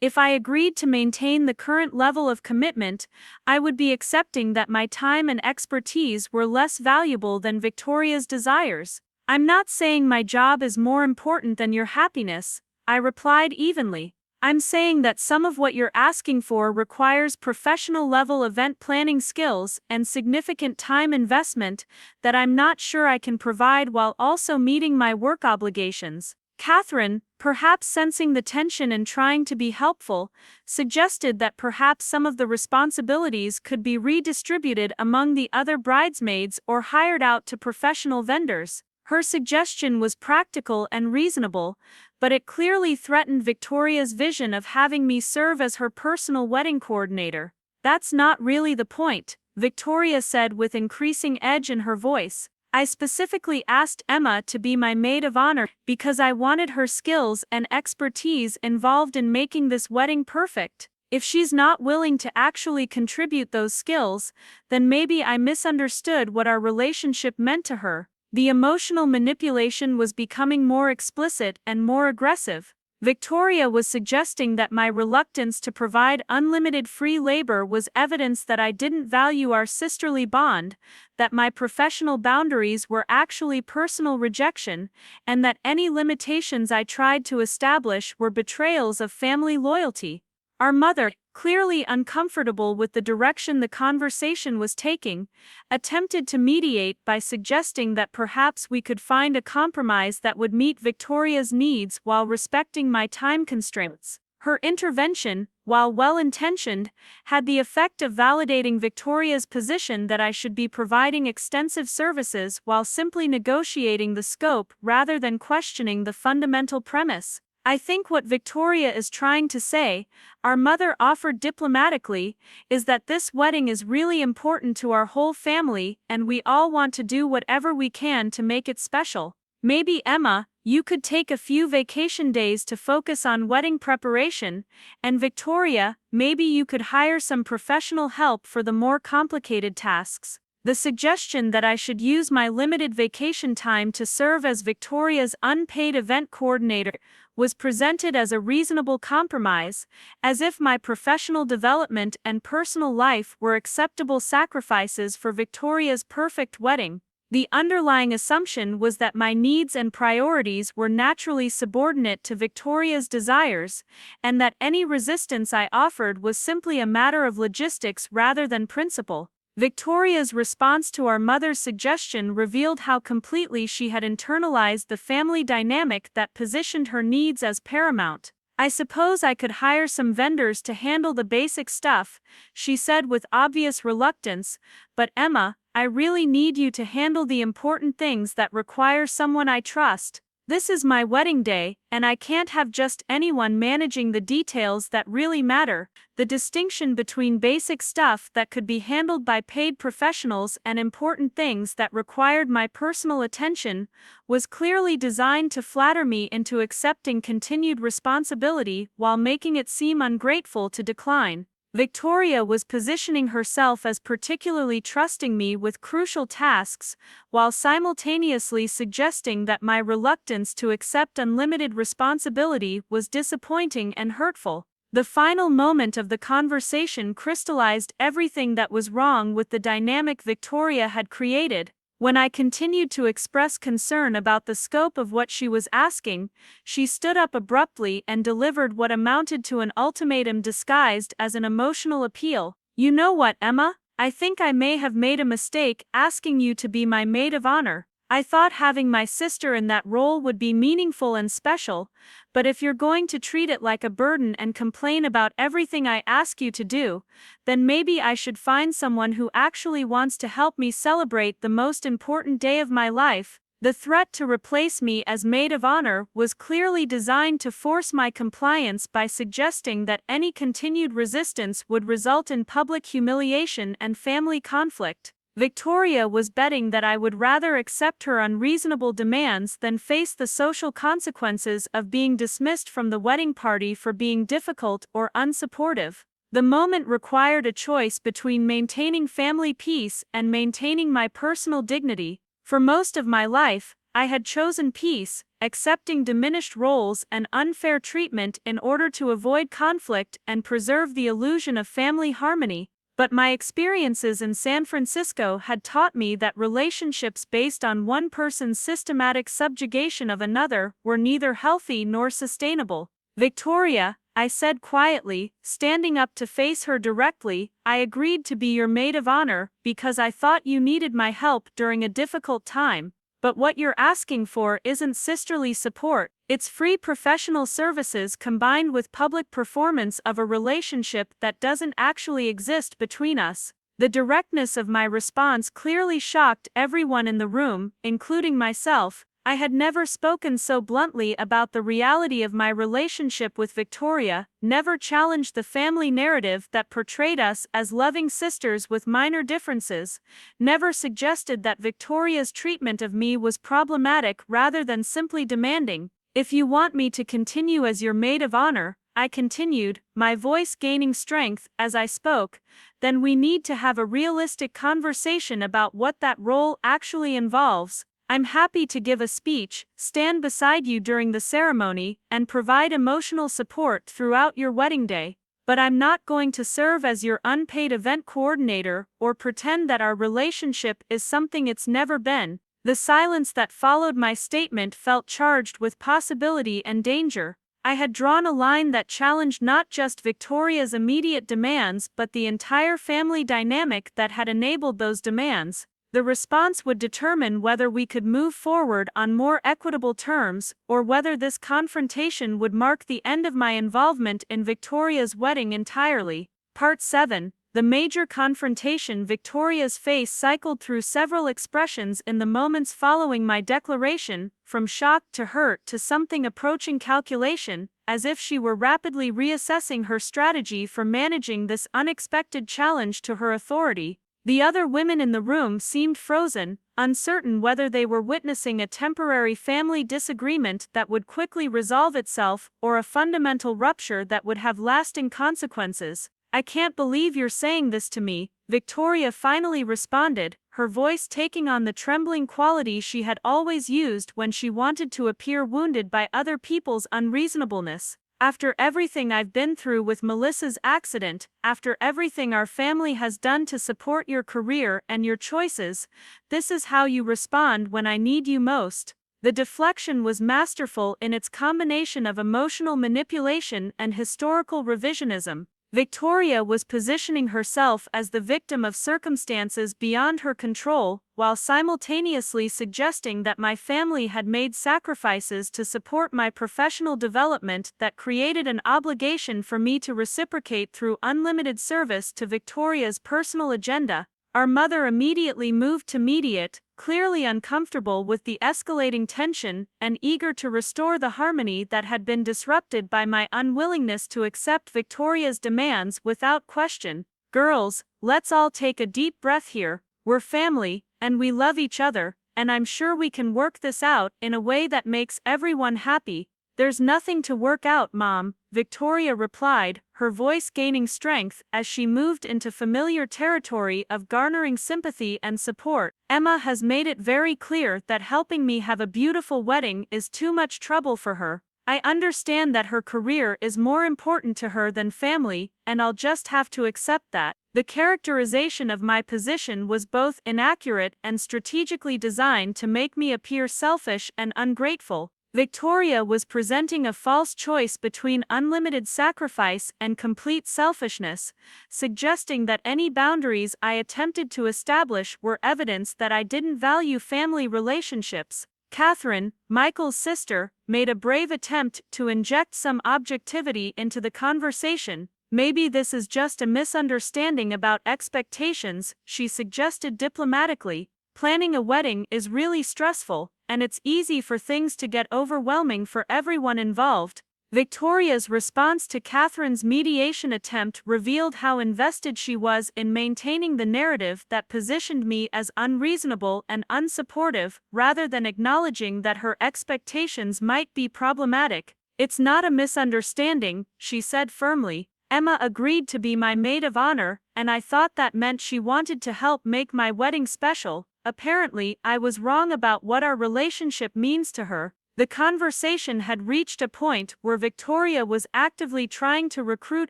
If I agreed to maintain the current level of commitment, I would be accepting that my time and expertise were less valuable than Victoria's desires. I'm not saying my job is more important than your happiness, I replied evenly. I'm saying that some of what you're asking for requires professional-level event planning skills and significant time investment that I'm not sure I can provide while also meeting my work obligations. Catherine, perhaps sensing the tension and trying to be helpful, suggested that perhaps some of the responsibilities could be redistributed among the other bridesmaids or hired out to professional vendors. Her suggestion was practical and reasonable, but it clearly threatened Victoria's vision of having me serve as her personal wedding coordinator. That's not really the point, Victoria said with increasing edge in her voice. I specifically asked Emma to be my maid of honor because I wanted her skills and expertise involved in making this wedding perfect. If she's not willing to actually contribute those skills, then maybe I misunderstood what our relationship meant to her. The emotional manipulation was becoming more explicit and more aggressive. Victoria was suggesting that my reluctance to provide unlimited free labor was evidence that I didn't value our sisterly bond, that my professional boundaries were actually personal rejection, and that any limitations I tried to establish were betrayals of family loyalty. Our mother, clearly uncomfortable with the direction the conversation was taking, attempted to mediate by suggesting that perhaps we could find a compromise that would meet Victoria's needs while respecting my time constraints. Her intervention, while well-intentioned, had the effect of validating Victoria's position that I should be providing extensive services while simply negotiating the scope rather than questioning the fundamental premise. I think what Victoria is trying to say, our mother offered diplomatically, is that this wedding is really important to our whole family and we all want to do whatever we can to make it special. Maybe Emma, you could take a few vacation days to focus on wedding preparation, and Victoria, maybe you could hire some professional help for the more complicated tasks. The suggestion that I should use my limited vacation time to serve as Victoria's unpaid event coordinator was presented as a reasonable compromise, as if my professional development and personal life were acceptable sacrifices for Victoria's perfect wedding. The underlying assumption was that my needs and priorities were naturally subordinate to Victoria's desires, and that any resistance I offered was simply a matter of logistics rather than principle. Victoria's response to our mother's suggestion revealed how completely she had internalized the family dynamic that positioned her needs as paramount. I suppose I could hire some vendors to handle the basic stuff, she said with obvious reluctance, but Emma, I really need you to handle the important things that require someone I trust. This is my wedding day, and I can't have just anyone managing the details that really matter. The distinction between basic stuff that could be handled by paid professionals and important things that required my personal attention was clearly designed to flatter me into accepting continued responsibility while making it seem ungrateful to decline. Victoria was positioning herself as particularly trusting me with crucial tasks, while simultaneously suggesting that my reluctance to accept unlimited responsibility was disappointing and hurtful. The final moment of the conversation crystallized everything that was wrong with the dynamic Victoria had created. When I continued to express concern about the scope of what she was asking, she stood up abruptly and delivered what amounted to an ultimatum disguised as an emotional appeal. You know what, Emma? I think I may have made a mistake asking you to be my maid of honor. I thought having my sister in that role would be meaningful and special, but if you're going to treat it like a burden and complain about everything I ask you to do, then maybe I should find someone who actually wants to help me celebrate the most important day of my life. The threat to replace me as maid of honor was clearly designed to force my compliance by suggesting that any continued resistance would result in public humiliation and family conflict. Victoria was betting that I would rather accept her unreasonable demands than face the social consequences of being dismissed from the wedding party for being difficult or unsupportive. The moment required a choice between maintaining family peace and maintaining my personal dignity. For most of my life, I had chosen peace, accepting diminished roles and unfair treatment in order to avoid conflict and preserve the illusion of family harmony. But my experiences in San Francisco had taught me that relationships based on one person's systematic subjugation of another were neither healthy nor sustainable. Victoria, I said quietly, standing up to face her directly, I agreed to be your maid of honor because I thought you needed my help during a difficult time. But what you're asking for isn't sisterly support, it's free professional services combined with public performance of a relationship that doesn't actually exist between us. The directness of my response clearly shocked everyone in the room, including myself. I had never spoken so bluntly about the reality of my relationship with Victoria, never challenged the family narrative that portrayed us as loving sisters with minor differences, never suggested that Victoria's treatment of me was problematic rather than simply demanding. If you want me to continue as your maid of honor, I continued, my voice gaining strength as I spoke, then we need to have a realistic conversation about what that role actually involves. I'm happy to give a speech, stand beside you during the ceremony, and provide emotional support throughout your wedding day. But I'm not going to serve as your unpaid event coordinator or pretend that our relationship is something it's never been. The silence that followed my statement felt charged with possibility and danger. I had drawn a line that challenged not just Victoria's immediate demands but the entire family dynamic that had enabled those demands. The response would determine whether we could move forward on more equitable terms, or whether this confrontation would mark the end of my involvement in Victoria's wedding entirely. Part 7. The major confrontation. Victoria's face cycled through several expressions in the moments following my declaration, from shock to hurt to something approaching calculation, as if she were rapidly reassessing her strategy for managing this unexpected challenge to her authority. The other women in the room seemed frozen, uncertain whether they were witnessing a temporary family disagreement that would quickly resolve itself or a fundamental rupture that would have lasting consequences. I can't believe you're saying this to me, Victoria finally responded, her voice taking on the trembling quality she had always used when she wanted to appear wounded by other people's unreasonableness. After everything I've been through with Melissa's accident, after everything our family has done to support your career and your choices, this is how you respond when I need you most. The deflection was masterful in its combination of emotional manipulation and historical revisionism. Victoria was positioning herself as the victim of circumstances beyond her control, while simultaneously suggesting that my family had made sacrifices to support my professional development that created an obligation for me to reciprocate through unlimited service to Victoria's personal agenda. Our mother immediately moved to mediate, clearly uncomfortable with the escalating tension and eager to restore the harmony that had been disrupted by my unwillingness to accept Victoria's demands without question. Girls, let's all take a deep breath here. We're family, and we love each other, and I'm sure we can work this out in a way that makes everyone happy. There's nothing to work out, Mom, Victoria replied, her voice gaining strength as she moved into familiar territory of garnering sympathy and support. Emma has made it very clear that helping me have a beautiful wedding is too much trouble for her. I understand that her career is more important to her than family, and I'll just have to accept that. The characterization of my position was both inaccurate and strategically designed to make me appear selfish and ungrateful. Victoria was presenting a false choice between unlimited sacrifice and complete selfishness, suggesting that any boundaries I attempted to establish were evidence that I didn't value family relationships. Catherine, Michael's sister, made a brave attempt to inject some objectivity into the conversation. Maybe this is just a misunderstanding about expectations, she suggested diplomatically. Planning a wedding is really stressful, and it's easy for things to get overwhelming for everyone involved. Victoria's response to Catherine's mediation attempt revealed how invested she was in maintaining the narrative that positioned me as unreasonable and unsupportive, rather than acknowledging that her expectations might be problematic. It's not a misunderstanding, she said firmly. Emma agreed to be my maid of honor, and I thought that meant she wanted to help make my wedding special. Apparently, I was wrong about what our relationship means to her. The conversation had reached a point where Victoria was actively trying to recruit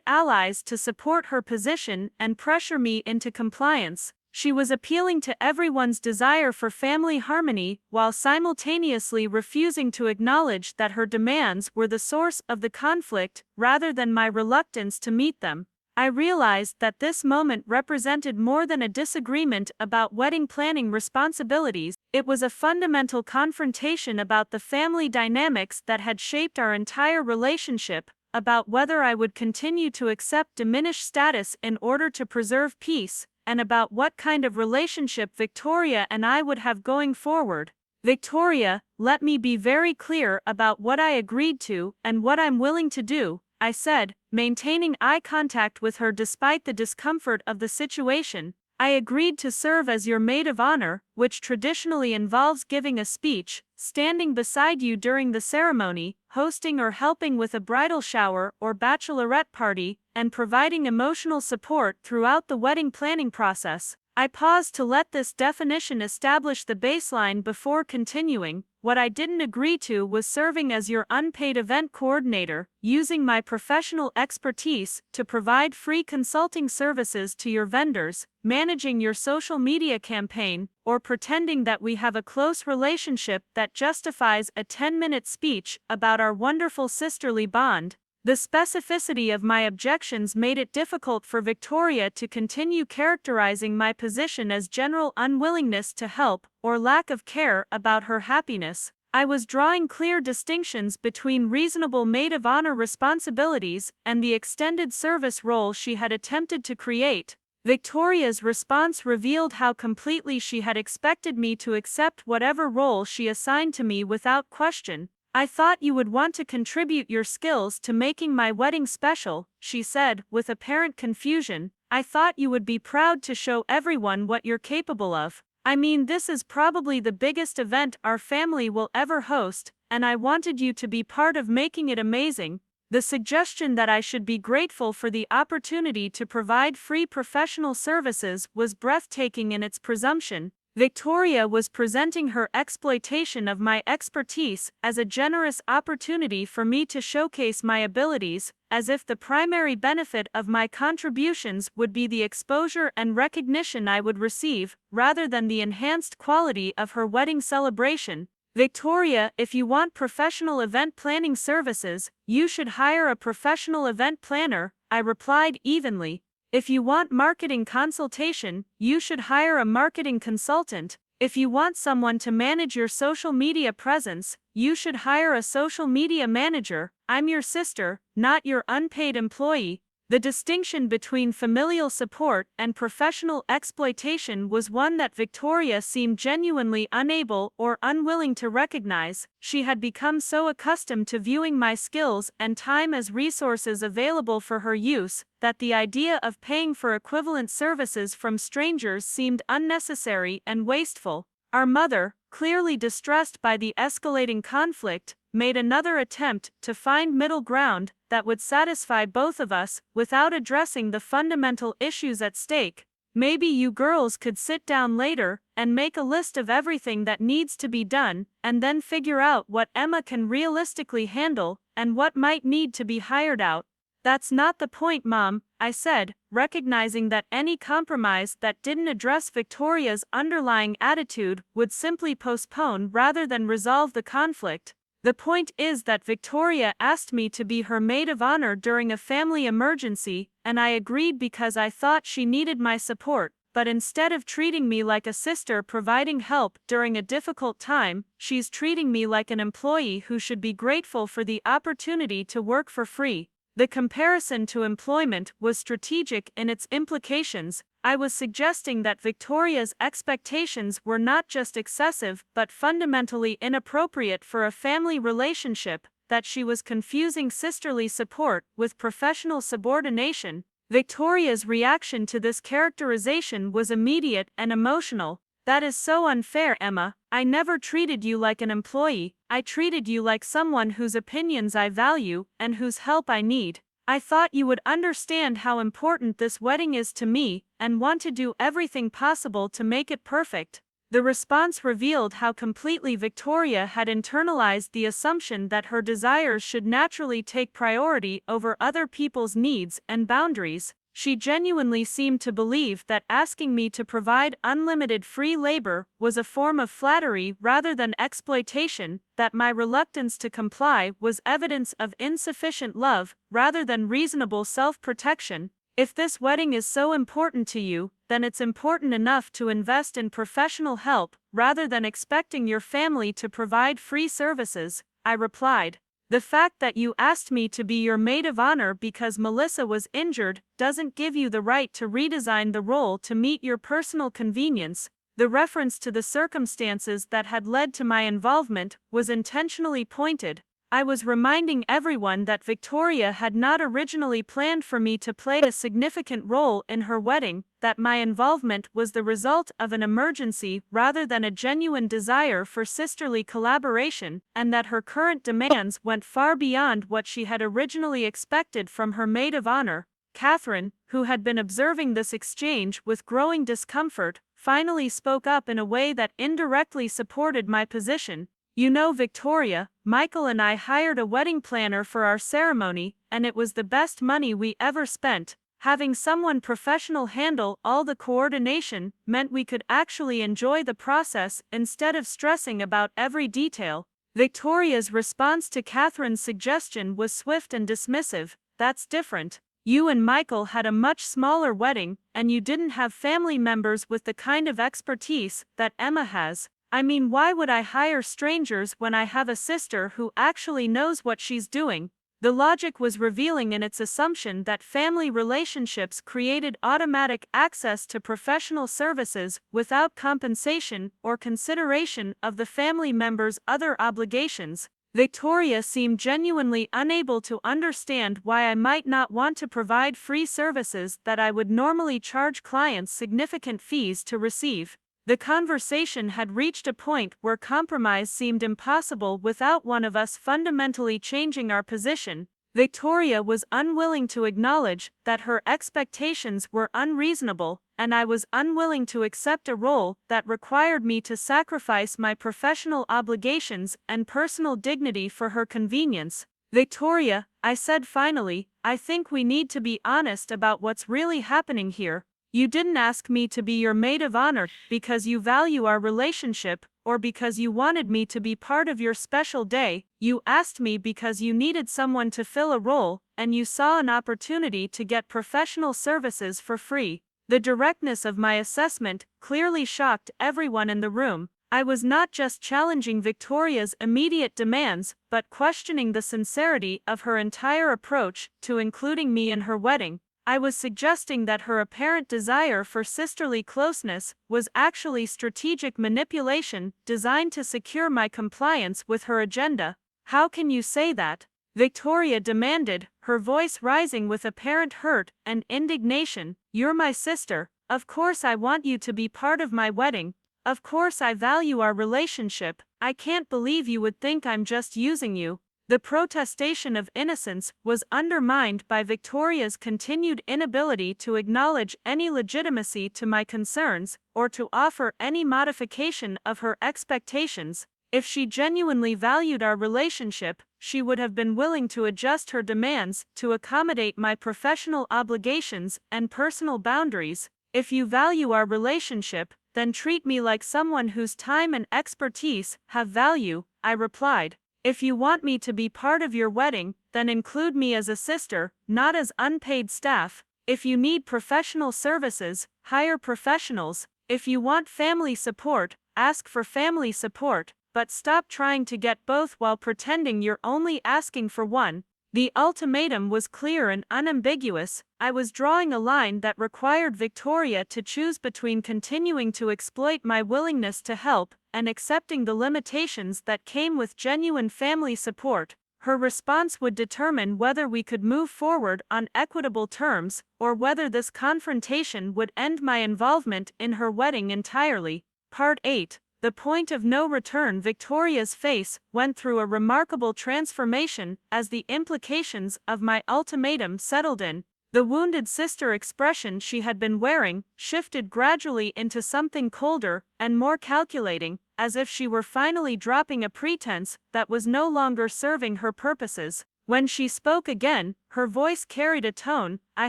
allies to support her position and pressure me into compliance. She was appealing to everyone's desire for family harmony while simultaneously refusing to acknowledge that her demands were the source of the conflict rather than my reluctance to meet them. I realized that this moment represented more than a disagreement about wedding planning responsibilities. It was a fundamental confrontation about the family dynamics that had shaped our entire relationship, about whether I would continue to accept diminished status in order to preserve peace, and about what kind of relationship Victoria and I would have going forward. Victoria, let me be very clear about what I agreed to and what I'm willing to do, I said, maintaining eye contact with her despite the discomfort of the situation. I agreed to serve as your maid of honor, which traditionally involves giving a speech, standing beside you during the ceremony, hosting or helping with a bridal shower or bachelorette party, and providing emotional support throughout the wedding planning process. I paused to let this definition establish the baseline before continuing. What I didn't agree to was serving as your unpaid event coordinator, using my professional expertise to provide free consulting services to your vendors, managing your social media campaign, or pretending that we have a close relationship that justifies a 10-minute speech about our wonderful sisterly bond. The specificity of my objections made it difficult for Victoria to continue characterizing my position as general unwillingness to help or lack of care about her happiness. I was drawing clear distinctions between reasonable maid of honor responsibilities and the extended service role she had attempted to create. Victoria's response revealed how completely she had expected me to accept whatever role she assigned to me without question. I thought you would want to contribute your skills to making my wedding special, she said, with apparent confusion. I thought you would be proud to show everyone what you're capable of. I mean, this is probably the biggest event our family will ever host, and I wanted you to be part of making it amazing. The suggestion that I should be grateful for the opportunity to provide free professional services was breathtaking in its presumption. Victoria was presenting her exploitation of my expertise as a generous opportunity for me to showcase my abilities, as if the primary benefit of my contributions would be the exposure and recognition I would receive, rather than the enhanced quality of her wedding celebration. Victoria, if you want professional event planning services, you should hire a professional event planner, I replied evenly. If you want marketing consultation, you should hire a marketing consultant. If you want someone to manage your social media presence, you should hire a social media manager. I'm your sister, not your unpaid employee. The distinction between familial support and professional exploitation was one that Victoria seemed genuinely unable or unwilling to recognize. She had become so accustomed to viewing my skills and time as resources available for her use that the idea of paying for equivalent services from strangers seemed unnecessary and wasteful. Our mother, clearly distressed by the escalating conflict, made another attempt to find middle ground that would satisfy both of us without addressing the fundamental issues at stake. Maybe you girls could sit down later and make a list of everything that needs to be done, and then figure out what Emma can realistically handle and what might need to be hired out. That's not the point, Mom, I said, recognizing that any compromise that didn't address Victoria's underlying attitude would simply postpone rather than resolve the conflict. The point is that Victoria asked me to be her maid of honor during a family emergency, and I agreed because I thought she needed my support, but instead of treating me like a sister providing help during a difficult time, she's treating me like an employee who should be grateful for the opportunity to work for free. The comparison to employment was strategic in its implications. I was suggesting that Victoria's expectations were not just excessive but fundamentally inappropriate for a family relationship, that she was confusing sisterly support with professional subordination. Victoria's reaction to this characterization was immediate and emotional. That is so unfair, Emma. I never treated you like an employee. I treated you like someone whose opinions I value and whose help I need. I thought you would understand how important this wedding is to me and want to do everything possible to make it perfect. The response revealed how completely Victoria had internalized the assumption that her desires should naturally take priority over other people's needs and boundaries. She genuinely seemed to believe that asking me to provide unlimited free labor was a form of flattery rather than exploitation, that my reluctance to comply was evidence of insufficient love rather than reasonable self-protection. If this wedding is so important to you, then it's important enough to invest in professional help rather than expecting your family to provide free services, I replied. The fact that you asked me to be your maid of honor because Melissa was injured doesn't give you the right to redesign the role to meet your personal convenience. The reference to the circumstances that had led to my involvement was intentionally pointed. I was reminding everyone that Victoria had not originally planned for me to play a significant role in her wedding, that my involvement was the result of an emergency rather than a genuine desire for sisterly collaboration, and that her current demands went far beyond what she had originally expected from her maid of honor. Catherine, who had been observing this exchange with growing discomfort, finally spoke up in a way that indirectly supported my position. You know, Victoria, Michael and I hired a wedding planner for our ceremony, and it was the best money we ever spent. Having someone professional handle all the coordination meant we could actually enjoy the process instead of stressing about every detail. Victoria's response to Catherine's suggestion was swift and dismissive. That's different. You and Michael had a much smaller wedding, and you didn't have family members with the kind of expertise that Emma has. I mean, why would I hire strangers when I have a sister who actually knows what she's doing? The logic was revealing in its assumption that family relationships created automatic access to professional services without compensation or consideration of the family member's other obligations. Victoria seemed genuinely unable to understand why I might not want to provide free services that I would normally charge clients significant fees to receive. The conversation had reached a point where compromise seemed impossible without one of us fundamentally changing our position. Victoria was unwilling to acknowledge that her expectations were unreasonable, and I was unwilling to accept a role that required me to sacrifice my professional obligations and personal dignity for her convenience. Victoria, I said finally, I think we need to be honest about what's really happening here. You didn't ask me to be your maid of honor because you value our relationship or because you wanted me to be part of your special day. You asked me because you needed someone to fill a role, and you saw an opportunity to get professional services for free. The directness of my assessment clearly shocked everyone in the room. I was not just challenging Victoria's immediate demands, but questioning the sincerity of her entire approach to including me in her wedding. I was suggesting that her apparent desire for sisterly closeness was actually strategic manipulation designed to secure my compliance with her agenda. How can you say that? Victoria demanded, her voice rising with apparent hurt and indignation. You're my sister. Of course I want you to be part of my wedding. Of course I value our relationship. I can't believe you would think I'm just using you. The protestation of innocence was undermined by Victoria's continued inability to acknowledge any legitimacy to my concerns or to offer any modification of her expectations. If she genuinely valued our relationship, she would have been willing to adjust her demands to accommodate my professional obligations and personal boundaries. If you value our relationship, then treat me like someone whose time and expertise have value, I replied. If you want me to be part of your wedding, then include me as a sister, not as unpaid staff. If you need professional services, hire professionals. If you want family support, ask for family support, but stop trying to get both while pretending you're only asking for one. The ultimatum was clear and unambiguous. I was drawing a line that required Victoria to choose between continuing to exploit my willingness to help and accepting the limitations that came with genuine family support. Her response would determine whether we could move forward on equitable terms or whether this confrontation would end my involvement in her wedding entirely. Part 8. The point of no return. Victoria's face went through a remarkable transformation as the implications of my ultimatum settled in. The wounded sister expression she had been wearing shifted gradually into something colder and more calculating, as if she were finally dropping a pretense that was no longer serving her purposes. When she spoke again, her voice carried a tone I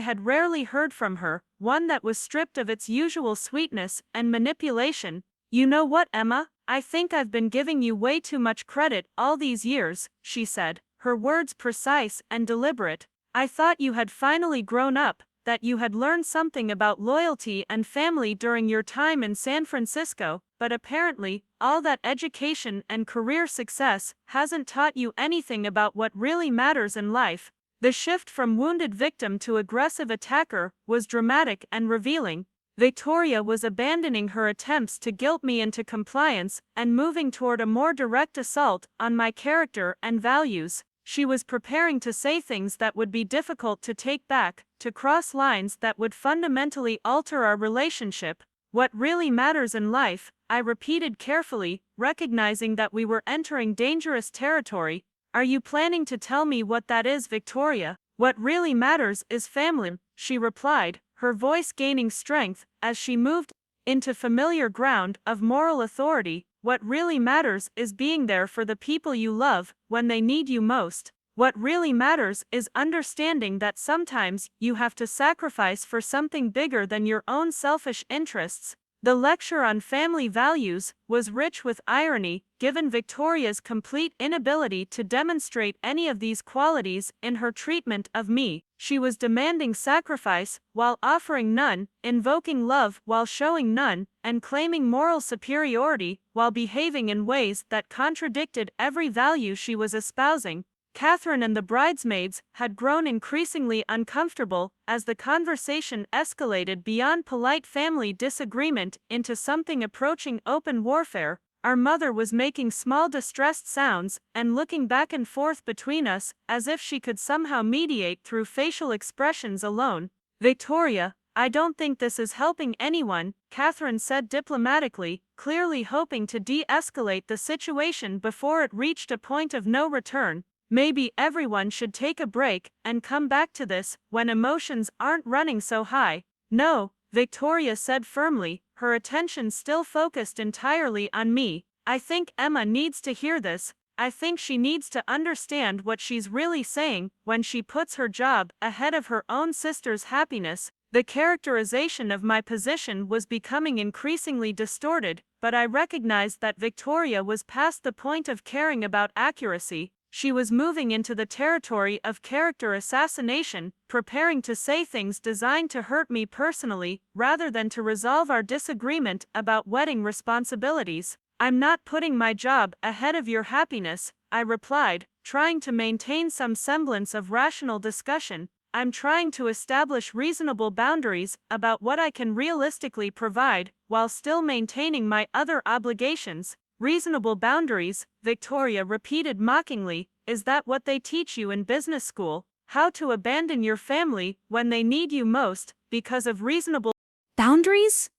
had rarely heard from her, one that was stripped of its usual sweetness and manipulation. "You know what, Emma? I think I've been giving you way too much credit all these years," she said, her words precise and deliberate. "I thought you had finally grown up, that you had learned something about loyalty and family during your time in San Francisco, but apparently, all that education and career success hasn't taught you anything about what really matters in life." The shift from wounded victim to aggressive attacker was dramatic and revealing. Victoria was abandoning her attempts to guilt me into compliance and moving toward a more direct assault on my character and values. She was preparing to say things that would be difficult to take back, to cross lines that would fundamentally alter our relationship. "What really matters in life," I repeated carefully, recognizing that we were entering dangerous territory. "Are you planning to tell me what that is, Victoria?" "What really matters is family," she replied, her voice gaining strength as she moved into familiar ground of moral authority. "What really matters is being there for the people you love when they need you most. What really matters is understanding that sometimes you have to sacrifice for something bigger than your own selfish interests." The lecture on family values was rich with irony, given Victoria's complete inability to demonstrate any of these qualities in her treatment of me. She was demanding sacrifice while offering none, invoking love while showing none, and claiming moral superiority while behaving in ways that contradicted every value she was espousing. Catherine and the bridesmaids had grown increasingly uncomfortable as the conversation escalated beyond polite family disagreement into something approaching open warfare. Our mother was making small distressed sounds and looking back and forth between us as if she could somehow mediate through facial expressions alone. "Victoria, I don't think this is helping anyone," Catherine said diplomatically, clearly hoping to de-escalate the situation before it reached a point of no return. "Maybe everyone should take a break and come back to this when emotions aren't running so high." "No," Victoria said firmly, her attention still focused entirely on me. "I think Emma needs to hear this. I think she needs to understand what she's really saying when she puts her job ahead of her own sister's happiness." The characterization of my position was becoming increasingly distorted, but I recognized that Victoria was past the point of caring about accuracy. She was moving into the territory of character assassination, preparing to say things designed to hurt me personally, rather than to resolve our disagreement about wedding responsibilities. "I'm not putting my job ahead of your happiness," I replied, trying to maintain some semblance of rational discussion. "I'm trying to establish reasonable boundaries about what I can realistically provide, while still maintaining my other obligations." "Reasonable boundaries," Victoria repeated mockingly. "Is that what they teach you in business school? How to abandon your family when they need you most, because of reasonable Boundaries?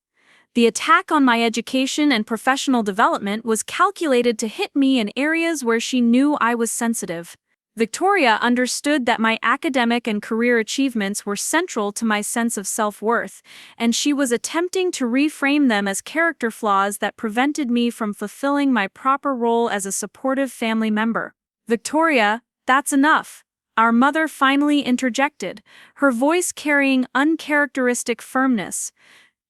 The attack on my education and professional development was calculated to hit me in areas where she knew I was sensitive. Victoria understood that my academic and career achievements were central to my sense of self-worth, and she was attempting to reframe them as character flaws that prevented me from fulfilling my proper role as a supportive family member. "Victoria, that's enough," our mother finally interjected, her voice carrying uncharacteristic firmness.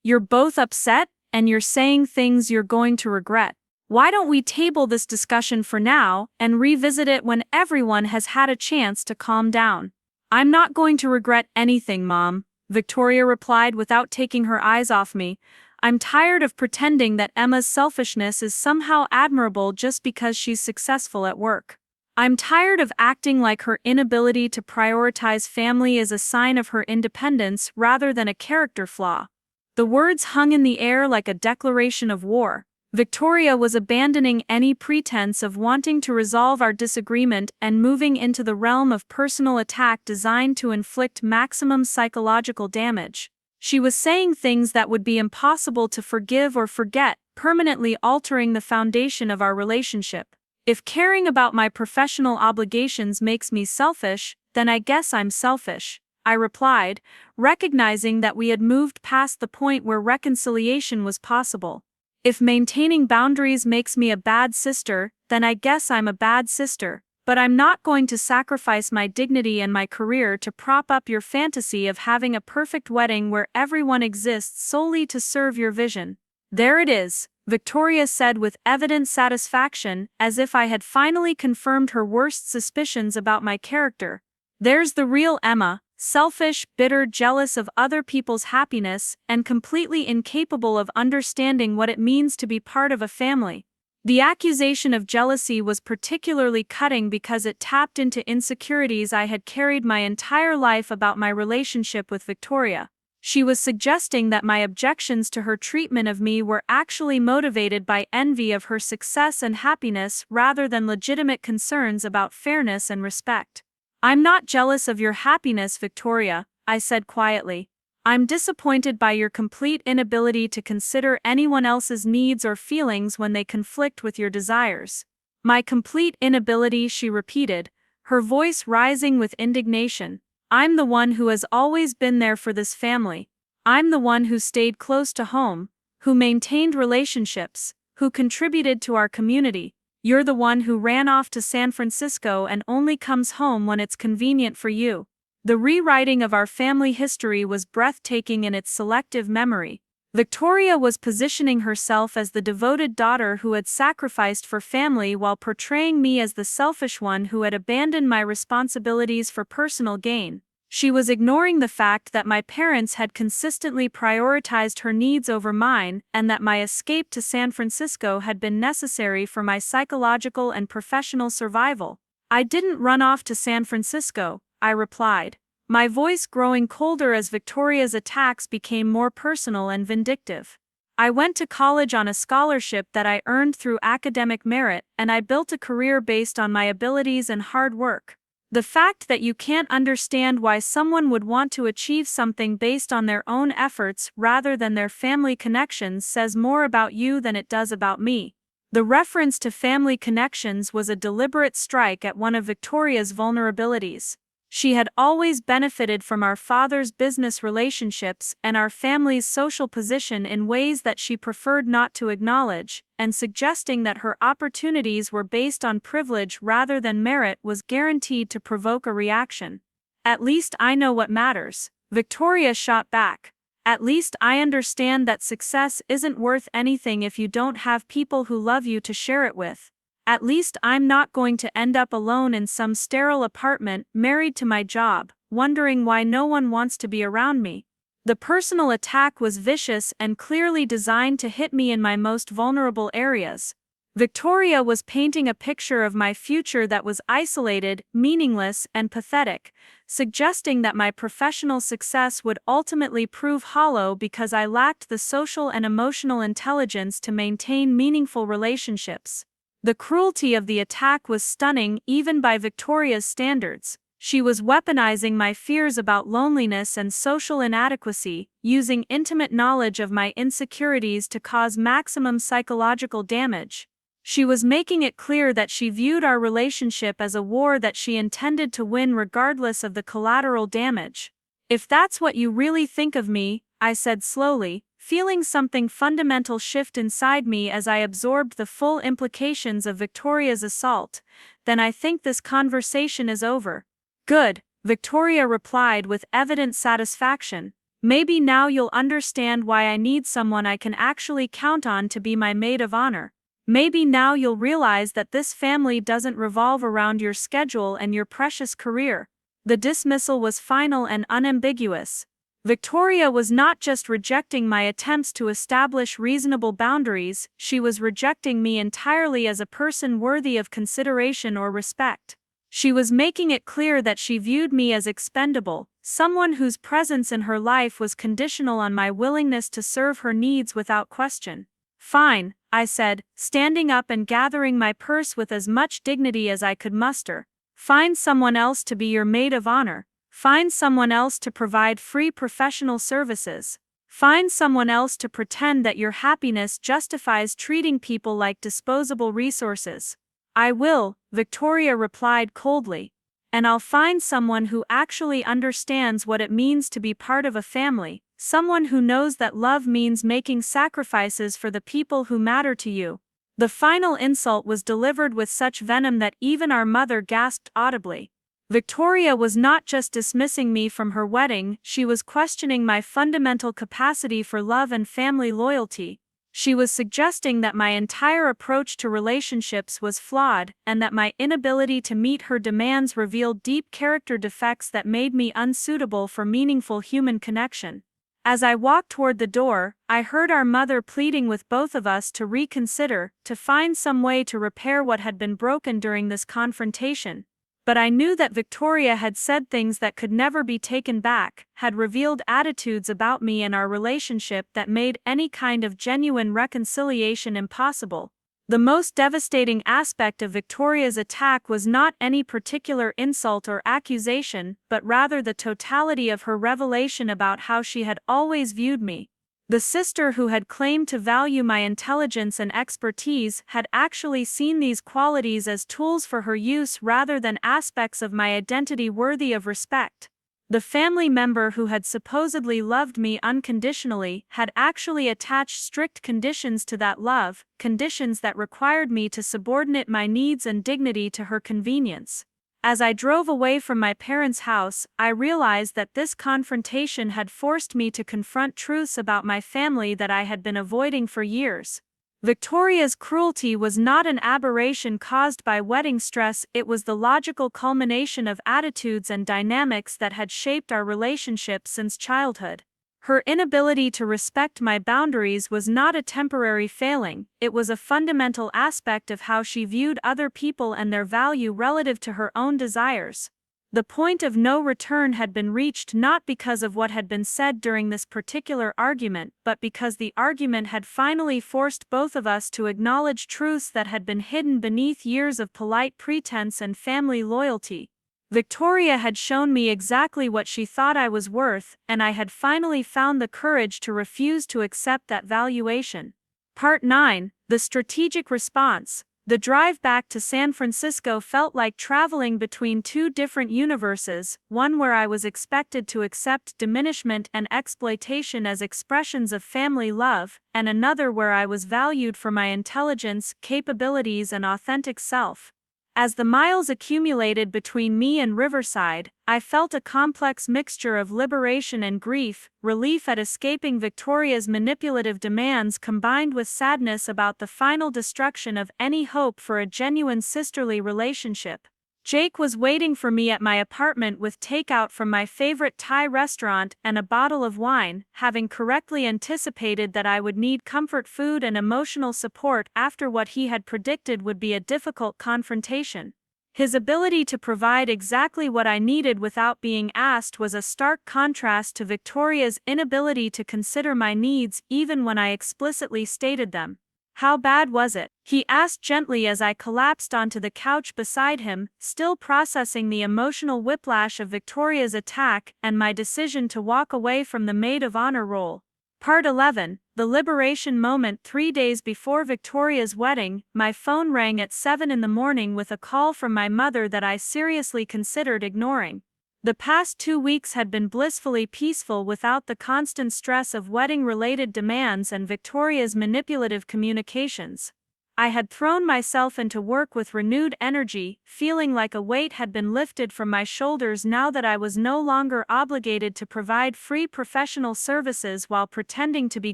"You're both upset, and you're saying things you're going to regret. Why don't we table this discussion for now and revisit it when everyone has had a chance to calm down?" "I'm not going to regret anything, Mom," Victoria replied without taking her eyes off me. "I'm tired of pretending that Emma's selfishness is somehow admirable just because she's successful at work. I'm tired of acting like her inability to prioritize family is a sign of her independence rather than a character flaw." The words hung in the air like a declaration of war. Victoria was abandoning any pretense of wanting to resolve our disagreement and moving into the realm of personal attack designed to inflict maximum psychological damage. She was saying things that would be impossible to forgive or forget, permanently altering the foundation of our relationship. If caring about my professional obligations makes me selfish, then I guess I'm selfish. I replied, recognizing that we had moved past the point where reconciliation was possible. If maintaining boundaries makes me a bad sister, then I guess I'm a bad sister, but I'm not going to sacrifice my dignity and my career to prop up your fantasy of having a perfect wedding where everyone exists solely to serve your vision. There it is, Victoria said with evident satisfaction, as if I had finally confirmed her worst suspicions about my character. There's the real Emma, selfish, bitter, jealous of other people's happiness, and completely incapable of understanding what it means to be part of a family. The accusation of jealousy was particularly cutting because it tapped into insecurities I had carried my entire life about my relationship with Victoria. She was suggesting that my objections to her treatment of me were actually motivated by envy of her success and happiness rather than legitimate concerns about fairness and respect. "I'm not jealous of your happiness, Victoria," I said quietly. "I'm disappointed by your complete inability to consider anyone else's needs or feelings when they conflict with your desires." "My complete inability," she repeated, her voice rising with indignation. "I'm the one who has always been there for this family. I'm the one who stayed close to home, who maintained relationships, who contributed to our community. You're the one who ran off to San Francisco and only comes home when it's convenient for you." The rewriting of our family history was breathtaking in its selective memory. Victoria was positioning herself as the devoted daughter who had sacrificed for family while portraying me as the selfish one who had abandoned my responsibilities for personal gain. She was ignoring the fact that my parents had consistently prioritized her needs over mine and that my escape to San Francisco had been necessary for my psychological and professional survival. "I didn't run off to San Francisco," I replied, my voice growing colder as Victoria's attacks became more personal and vindictive. "I went to college on a scholarship that I earned through academic merit, and I built a career based on my abilities and hard work. The fact that you can't understand why someone would want to achieve something based on their own efforts rather than their family connections says more about you than it does about me." The reference to family connections was a deliberate strike at one of Victoria's vulnerabilities. She had always benefited from our father's business relationships and our family's social position in ways that she preferred not to acknowledge, and suggesting that her opportunities were based on privilege rather than merit was guaranteed to provoke a reaction. "At least I know what matters," Victoria shot back. "At least I understand that success isn't worth anything if you don't have people who love you to share it with. At least I'm not going to end up alone in some sterile apartment, married to my job, wondering why no one wants to be around me." The personal attack was vicious and clearly designed to hit me in my most vulnerable areas. Victoria was painting a picture of my future that was isolated, meaningless, and pathetic, suggesting that my professional success would ultimately prove hollow because I lacked the social and emotional intelligence to maintain meaningful relationships. The cruelty of the attack was stunning even by Victoria's standards. She was weaponizing my fears about loneliness and social inadequacy, using intimate knowledge of my insecurities to cause maximum psychological damage. She was making it clear that she viewed our relationship as a war that she intended to win regardless of the collateral damage. "If that's what you really think of me," I said slowly, feeling something fundamental shift inside me as I absorbed the full implications of Victoria's assault, "then I think this conversation is over." "Good," Victoria replied with evident satisfaction. "Maybe now you'll understand why I need someone I can actually count on to be my maid of honor. Maybe now you'll realize that this family doesn't revolve around your schedule and your precious career." The dismissal was final and unambiguous. Victoria was not just rejecting my attempts to establish reasonable boundaries, she was rejecting me entirely as a person worthy of consideration or respect. She was making it clear that she viewed me as expendable, someone whose presence in her life was conditional on my willingness to serve her needs without question. "Fine," I said, standing up and gathering my purse with as much dignity as I could muster. "Find someone else to be your maid of honor. Find someone else to provide free professional services. Find someone else to pretend that your happiness justifies treating people like disposable resources." "I will," Victoria replied coldly. And I'll find someone who actually understands what it means to be part of a family, someone who knows that love means making sacrifices for the people who matter to you." The final insult was delivered with such venom that even our mother gasped audibly. Victoria was not just dismissing me from her wedding, she was questioning my fundamental capacity for love and family loyalty. She was suggesting that my entire approach to relationships was flawed, and that my inability to meet her demands revealed deep character defects that made me unsuitable for meaningful human connection. As I walked toward the door, I heard our mother pleading with both of us to reconsider, to find some way to repair what had been broken during this confrontation. But I knew that Victoria had said things that could never be taken back, had revealed attitudes about me and our relationship that made any kind of genuine reconciliation impossible. The most devastating aspect of Victoria's attack was not any particular insult or accusation, but rather the totality of her revelation about how she had always viewed me. The sister who had claimed to value my intelligence and expertise had actually seen these qualities as tools for her use rather than aspects of my identity worthy of respect. The family member who had supposedly loved me unconditionally had actually attached strict conditions to that love, conditions that required me to subordinate my needs and dignity to her convenience. As I drove away from my parents' house, I realized that this confrontation had forced me to confront truths about my family that I had been avoiding for years. Victoria's cruelty was not an aberration caused by wedding stress, it was the logical culmination of attitudes and dynamics that had shaped our relationship since childhood. Her inability to respect my boundaries was not a temporary failing, it was a fundamental aspect of how she viewed other people and their value relative to her own desires. The point of no return had been reached not because of what had been said during this particular argument, but because the argument had finally forced both of us to acknowledge truths that had been hidden beneath years of polite pretense and family loyalty. Victoria had shown me exactly what she thought I was worth, and I had finally found the courage to refuse to accept that valuation. Part 9. The Strategic Response. The drive back to San Francisco felt like traveling between two different universes, one where I was expected to accept diminishment and exploitation as expressions of family love, and another where I was valued for my intelligence, capabilities, and authentic self. As the miles accumulated between me and Riverside, I felt a complex mixture of liberation and grief, relief at escaping Victoria's manipulative demands combined with sadness about the final destruction of any hope for a genuine sisterly relationship. Jake was waiting for me at my apartment with takeout from my favorite Thai restaurant and a bottle of wine, having correctly anticipated that I would need comfort food and emotional support after what he had predicted would be a difficult confrontation. His ability to provide exactly what I needed without being asked was a stark contrast to Victoria's inability to consider my needs even when I explicitly stated them. "How bad was it?" he asked gently as I collapsed onto the couch beside him, still processing the emotional whiplash of Victoria's attack and my decision to walk away from the maid of honor role. Part 11. The liberation moment. 3 days before Victoria's wedding, my phone rang at 7 in the morning with a call from my mother that I seriously considered ignoring. The past 2 weeks had been blissfully peaceful without the constant stress of wedding-related demands and Victoria's manipulative communications. I had thrown myself into work with renewed energy, feeling like a weight had been lifted from my shoulders now that I was no longer obligated to provide free professional services while pretending to be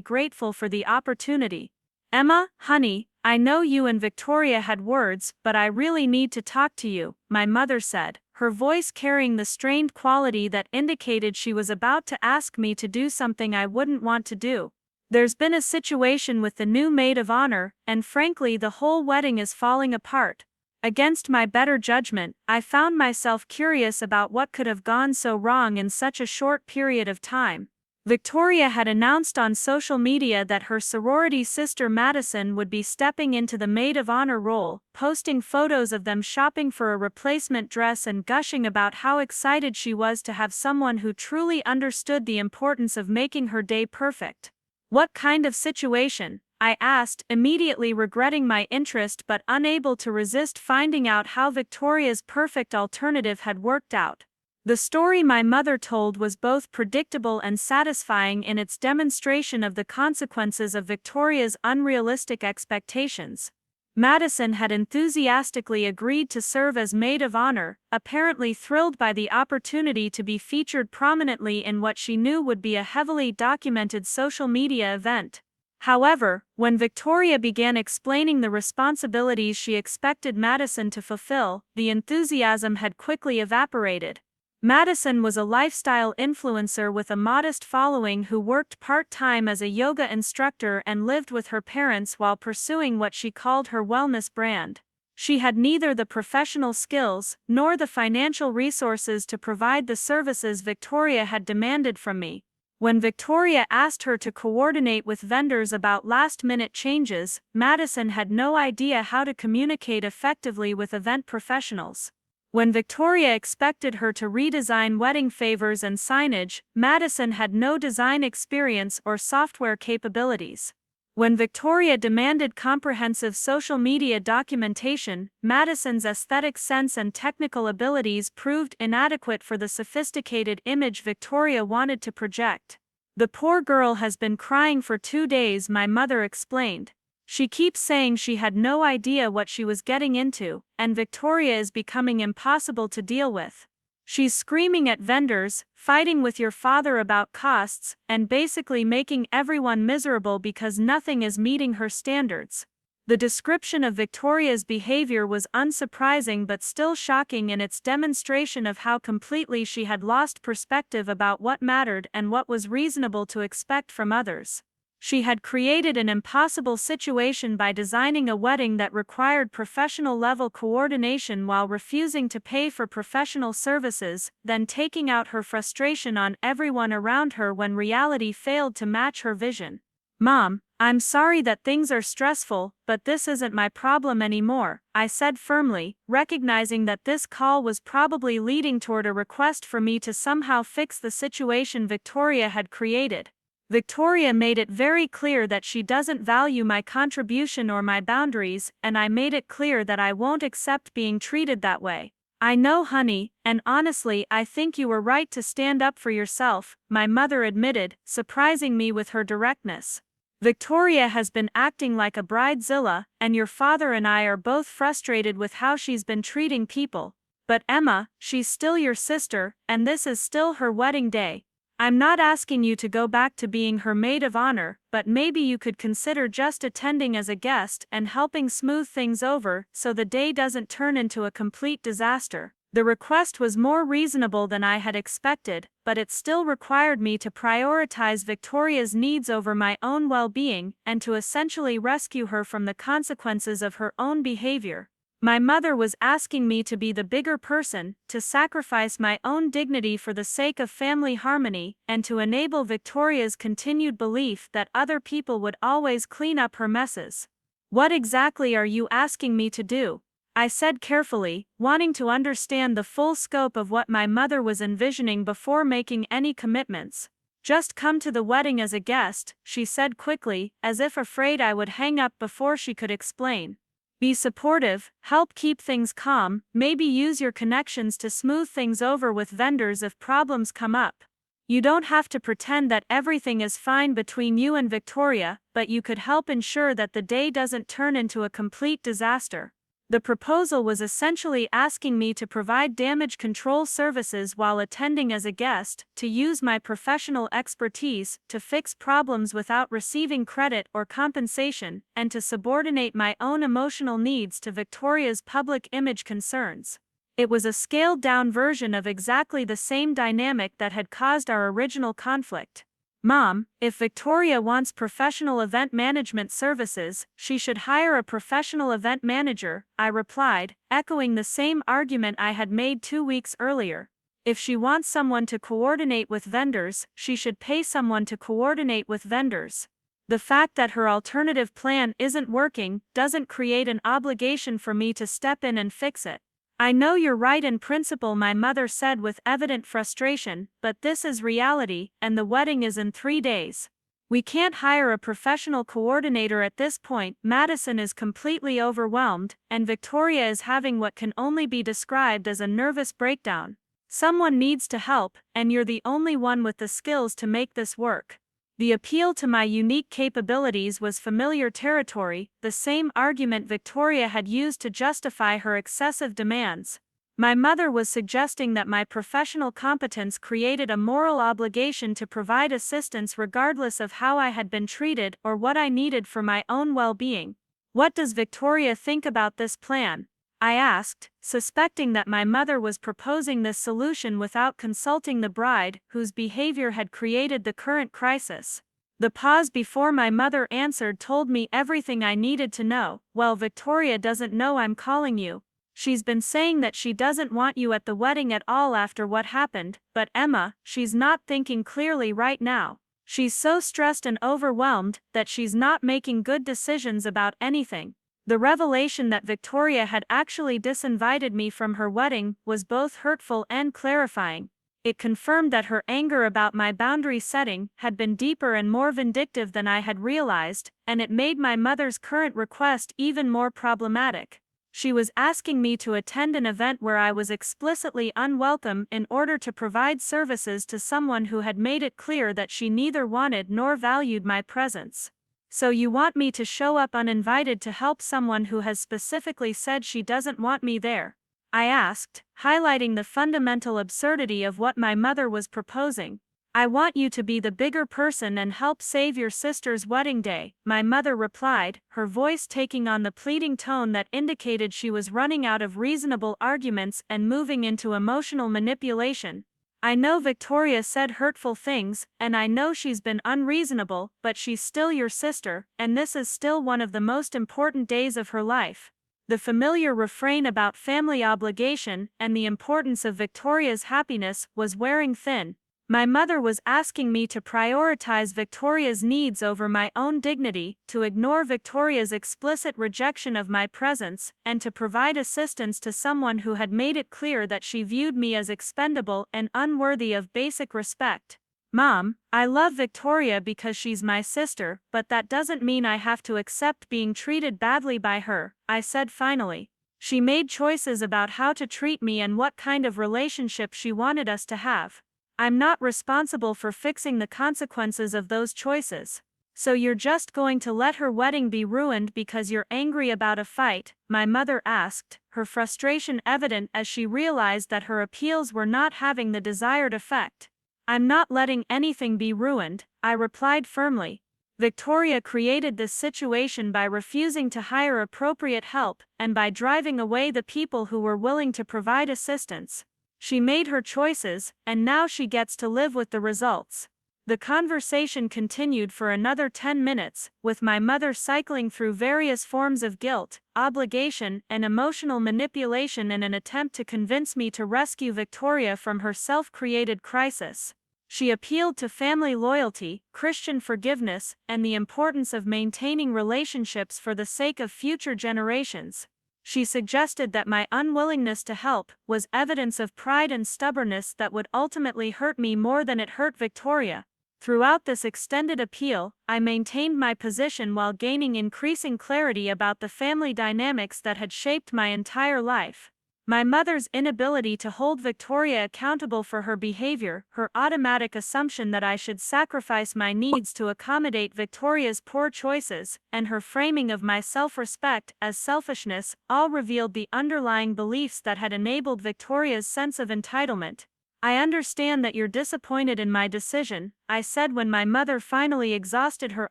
grateful for the opportunity. "Emma, honey, I know you and Victoria had words, but I really need to talk to you," my mother said, her voice carrying the strained quality that indicated she was about to ask me to do something I wouldn't want to do. "There's been a situation with the new maid of honor, and frankly the whole wedding is falling apart." Against my better judgment, I found myself curious about what could have gone so wrong in such a short period of time. Victoria had announced on social media that her sorority sister Madison would be stepping into the maid of honor role, posting photos of them shopping for a replacement dress and gushing about how excited she was to have someone who truly understood the importance of making her day perfect. "What kind of situation?" I asked, immediately regretting my interest but unable to resist finding out how Victoria's perfect alternative had worked out. The story my mother told was both predictable and satisfying in its demonstration of the consequences of Victoria's unrealistic expectations. Madison had enthusiastically agreed to serve as maid of honor, apparently thrilled by the opportunity to be featured prominently in what she knew would be a heavily documented social media event. However, when Victoria began explaining the responsibilities she expected Madison to fulfill, the enthusiasm had quickly evaporated. Madison was a lifestyle influencer with a modest following who worked part-time as a yoga instructor and lived with her parents while pursuing what she called her wellness brand. She had neither the professional skills nor the financial resources to provide the services Victoria had demanded from me. When Victoria asked her to coordinate with vendors about last-minute changes, Madison had no idea how to communicate effectively with event professionals. When Victoria expected her to redesign wedding favors and signage, Madison had no design experience or software capabilities. When Victoria demanded comprehensive social media documentation, Madison's aesthetic sense and technical abilities proved inadequate for the sophisticated image Victoria wanted to project. "The poor girl has been crying for 2 days," my mother explained. "She keeps saying she had no idea what she was getting into, and Victoria is becoming impossible to deal with. She's screaming at vendors, fighting with your father about costs, and basically making everyone miserable because nothing is meeting her standards." The description of Victoria's behavior was unsurprising but still shocking in its demonstration of how completely she had lost perspective about what mattered and what was reasonable to expect from others. She had created an impossible situation by designing a wedding that required professional-level coordination while refusing to pay for professional services, then taking out her frustration on everyone around her when reality failed to match her vision. "Mom, I'm sorry that things are stressful, but this isn't my problem anymore," I said firmly, recognizing that this call was probably leading toward a request for me to somehow fix the situation Victoria had created. Victoria made it very clear that she doesn't value my contribution or my boundaries, and I made it clear that I won't accept being treated that way. "I know, honey, and honestly I think you were right to stand up for yourself," my mother admitted, surprising me with her directness. "Victoria has been acting like a bridezilla, and your father and I are both frustrated with how she's been treating people. But Emma, she's still your sister, and this is still her wedding day. I'm not asking you to go back to being her maid of honor, but maybe you could consider just attending as a guest and helping smooth things over so the day doesn't turn into a complete disaster." The request was more reasonable than I had expected, but it still required me to prioritize Victoria's needs over my own well-being and to essentially rescue her from the consequences of her own behavior. My mother was asking me to be the bigger person, to sacrifice my own dignity for the sake of family harmony, and to enable Victoria's continued belief that other people would always clean up her messes. "What exactly are you asking me to do?" I said carefully, wanting to understand the full scope of what my mother was envisioning before making any commitments. "Just come to the wedding as a guest," she said quickly, as if afraid I would hang up before she could explain. "Be supportive, help keep things calm, maybe use your connections to smooth things over with vendors if problems come up. You don't have to pretend that everything is fine between you and Victoria, but you could help ensure that the day doesn't turn into a complete disaster." The proposal was essentially asking me to provide damage control services while attending as a guest, to use my professional expertise to fix problems without receiving credit or compensation, and to subordinate my own emotional needs to Victoria's public image concerns. It was a scaled-down version of exactly the same dynamic that had caused our original conflict. "Mom, if Victoria wants professional event management services, she should hire a professional event manager," I replied, echoing the same argument I had made 2 weeks earlier. "If she wants someone to coordinate with vendors, she should pay someone to coordinate with vendors. The fact that her alternative plan isn't working doesn't create an obligation for me to step in and fix it." "I know you're right in principle," my mother said with evident frustration, "but this is reality, and the wedding is in 3 days. We can't hire a professional coordinator at this point. Madison is completely overwhelmed, and Victoria is having what can only be described as a nervous breakdown. Someone needs to help, and you're the only one with the skills to make this work. The appeal to my unique capabilities was familiar territory, the same argument Victoria had used to justify her excessive demands. My mother was suggesting that my professional competence created a moral obligation to provide assistance regardless of how I had been treated or what I needed for my own well-being. What does Victoria think about this plan? I asked, suspecting that my mother was proposing this solution without consulting the bride, whose behavior had created the current crisis. The pause before my mother answered told me everything I needed to know. Well, Victoria doesn't know I'm calling you. She's been saying that she doesn't want you at the wedding at all after what happened, but Emma, she's not thinking clearly right now. She's so stressed and overwhelmed that she's not making good decisions about anything. The revelation that Victoria had actually disinvited me from her wedding was both hurtful and clarifying. It confirmed that her anger about my boundary setting had been deeper and more vindictive than I had realized, and it made my mother's current request even more problematic. She was asking me to attend an event where I was explicitly unwelcome in order to provide services to someone who had made it clear that she neither wanted nor valued my presence. So you want me to show up uninvited to help someone who has specifically said she doesn't want me there? I asked, highlighting the fundamental absurdity of what my mother was proposing. I want you to be the bigger person and help save your sister's wedding day, my mother replied, her voice taking on the pleading tone that indicated she was running out of reasonable arguments and moving into emotional manipulation. I know Victoria said hurtful things, and I know she's been unreasonable, but she's still your sister, and this is still one of the most important days of her life. The familiar refrain about family obligation and the importance of Victoria's happiness was wearing thin. My mother was asking me to prioritize Victoria's needs over my own dignity, to ignore Victoria's explicit rejection of my presence, and to provide assistance to someone who had made it clear that she viewed me as expendable and unworthy of basic respect. Mom, I love Victoria because she's my sister, but that doesn't mean I have to accept being treated badly by her, I said finally. She made choices about how to treat me and what kind of relationship she wanted us to have. I'm not responsible for fixing the consequences of those choices. So you're just going to let her wedding be ruined because you're angry about a fight? My mother asked, her frustration evident as she realized that her appeals were not having the desired effect. I'm not letting anything be ruined, I replied firmly. Victoria created this situation by refusing to hire appropriate help and by driving away the people who were willing to provide assistance. She made her choices, and now she gets to live with the results. The conversation continued for another 10 minutes, with my mother cycling through various forms of guilt, obligation, and emotional manipulation in an attempt to convince me to rescue Victoria from her self-created crisis. She appealed to family loyalty, Christian forgiveness, and the importance of maintaining relationships for the sake of future generations. She suggested that my unwillingness to help was evidence of pride and stubbornness that would ultimately hurt me more than it hurt Victoria. Throughout this extended appeal, I maintained my position while gaining increasing clarity about the family dynamics that had shaped my entire life. My mother's inability to hold Victoria accountable for her behavior, her automatic assumption that I should sacrifice my needs to accommodate Victoria's poor choices, and her framing of my self-respect as selfishness, all revealed the underlying beliefs that had enabled Victoria's sense of entitlement. I understand that you're disappointed in my decision, I said when my mother finally exhausted her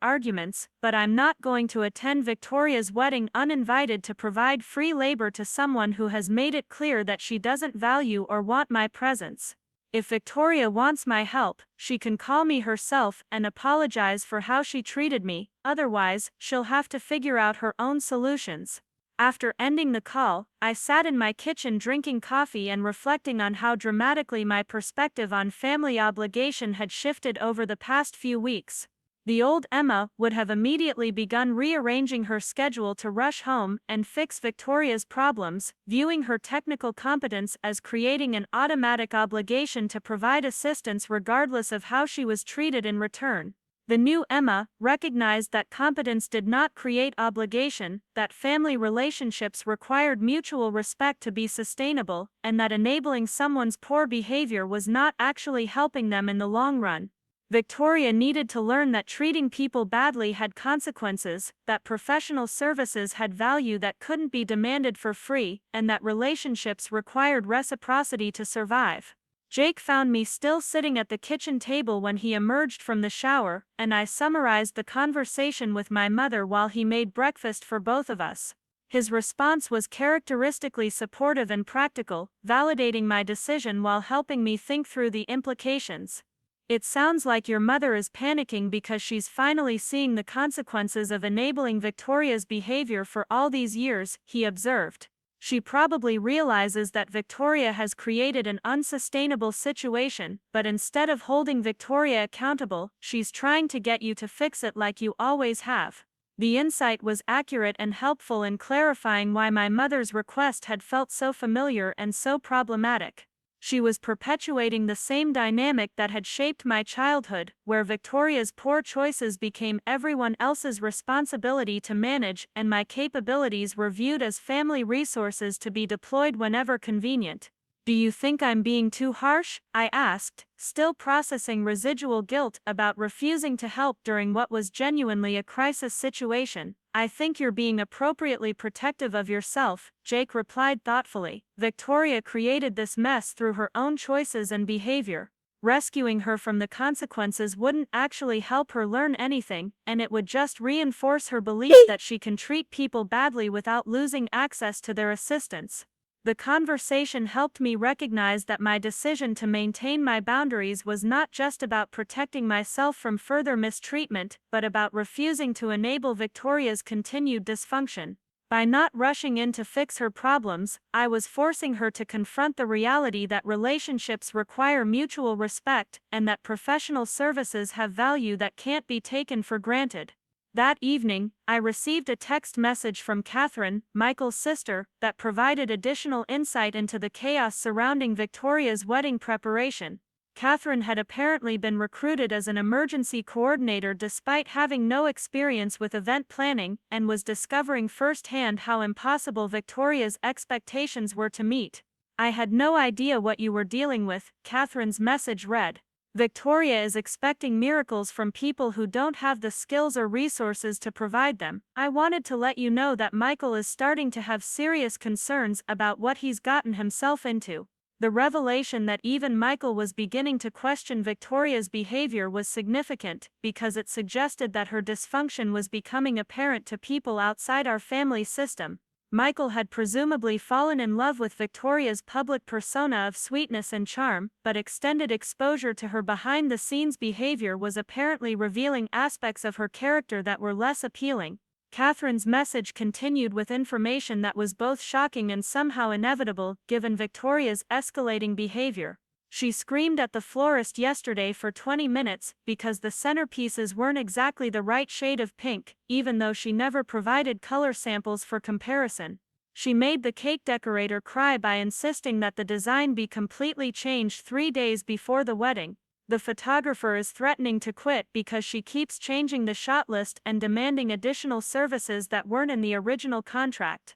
arguments, but I'm not going to attend Victoria's wedding uninvited to provide free labor to someone who has made it clear that she doesn't value or want my presence. If Victoria wants my help, she can call me herself and apologize for how she treated me, otherwise, she'll have to figure out her own solutions. After ending the call, I sat in my kitchen drinking coffee and reflecting on how dramatically my perspective on family obligation had shifted over the past few weeks. The old Emma would have immediately begun rearranging her schedule to rush home and fix Victoria's problems, viewing her technical competence as creating an automatic obligation to provide assistance regardless of how she was treated in return. The new Emma recognized that competence did not create obligation, that family relationships required mutual respect to be sustainable, and that enabling someone's poor behavior was not actually helping them in the long run. Victoria needed to learn that treating people badly had consequences, that professional services had value that couldn't be demanded for free, and that relationships required reciprocity to survive. Jake found me still sitting at the kitchen table when he emerged from the shower, and I summarized the conversation with my mother while he made breakfast for both of us. His response was characteristically supportive and practical, validating my decision while helping me think through the implications. "It sounds like your mother is panicking because she's finally seeing the consequences of enabling Victoria's behavior for all these years," he observed. "She probably realizes that Victoria has created an unsustainable situation, but instead of holding Victoria accountable, she's trying to get you to fix it like you always have." The insight was accurate and helpful in clarifying why my mother's request had felt so familiar and so problematic. She was perpetuating the same dynamic that had shaped my childhood, where Victoria's poor choices became everyone else's responsibility to manage, and my capabilities were viewed as family resources to be deployed whenever convenient. "Do you think I'm being too harsh?" I asked, still processing residual guilt about refusing to help during what was genuinely a crisis situation. "I think you're being appropriately protective of yourself," Jake replied thoughtfully. "Victoria created this mess through her own choices and behavior. Rescuing her from the consequences wouldn't actually help her learn anything, and it would just reinforce her belief that she can treat people badly without losing access to their assistance." The conversation helped me recognize that my decision to maintain my boundaries was not just about protecting myself from further mistreatment, but about refusing to enable Victoria's continued dysfunction. By not rushing in to fix her problems, I was forcing her to confront the reality that relationships require mutual respect and that professional services have value that can't be taken for granted. That evening, I received a text message from Catherine, Michael's sister, that provided additional insight into the chaos surrounding Victoria's wedding preparation. Catherine had apparently been recruited as an emergency coordinator despite having no experience with event planning, and was discovering firsthand how impossible Victoria's expectations were to meet. "I had no idea what you were dealing with," Catherine's message read. "Victoria is expecting miracles from people who don't have the skills or resources to provide them. I wanted to let you know that Michael is starting to have serious concerns about what he's gotten himself into." The revelation that even Michael was beginning to question Victoria's behavior was significant, because it suggested that her dysfunction was becoming apparent to people outside our family system. Michael had presumably fallen in love with Victoria's public persona of sweetness and charm, but extended exposure to her behind-the-scenes behavior was apparently revealing aspects of her character that were less appealing. Catherine's message continued with information that was both shocking and somehow inevitable, given Victoria's escalating behavior. "She screamed at the florist yesterday for 20 minutes because the centerpieces weren't exactly the right shade of pink, even though she never provided color samples for comparison. She made the cake decorator cry by insisting that the design be completely changed 3 days before the wedding. The photographer is threatening to quit because she keeps changing the shot list and demanding additional services that weren't in the original contract."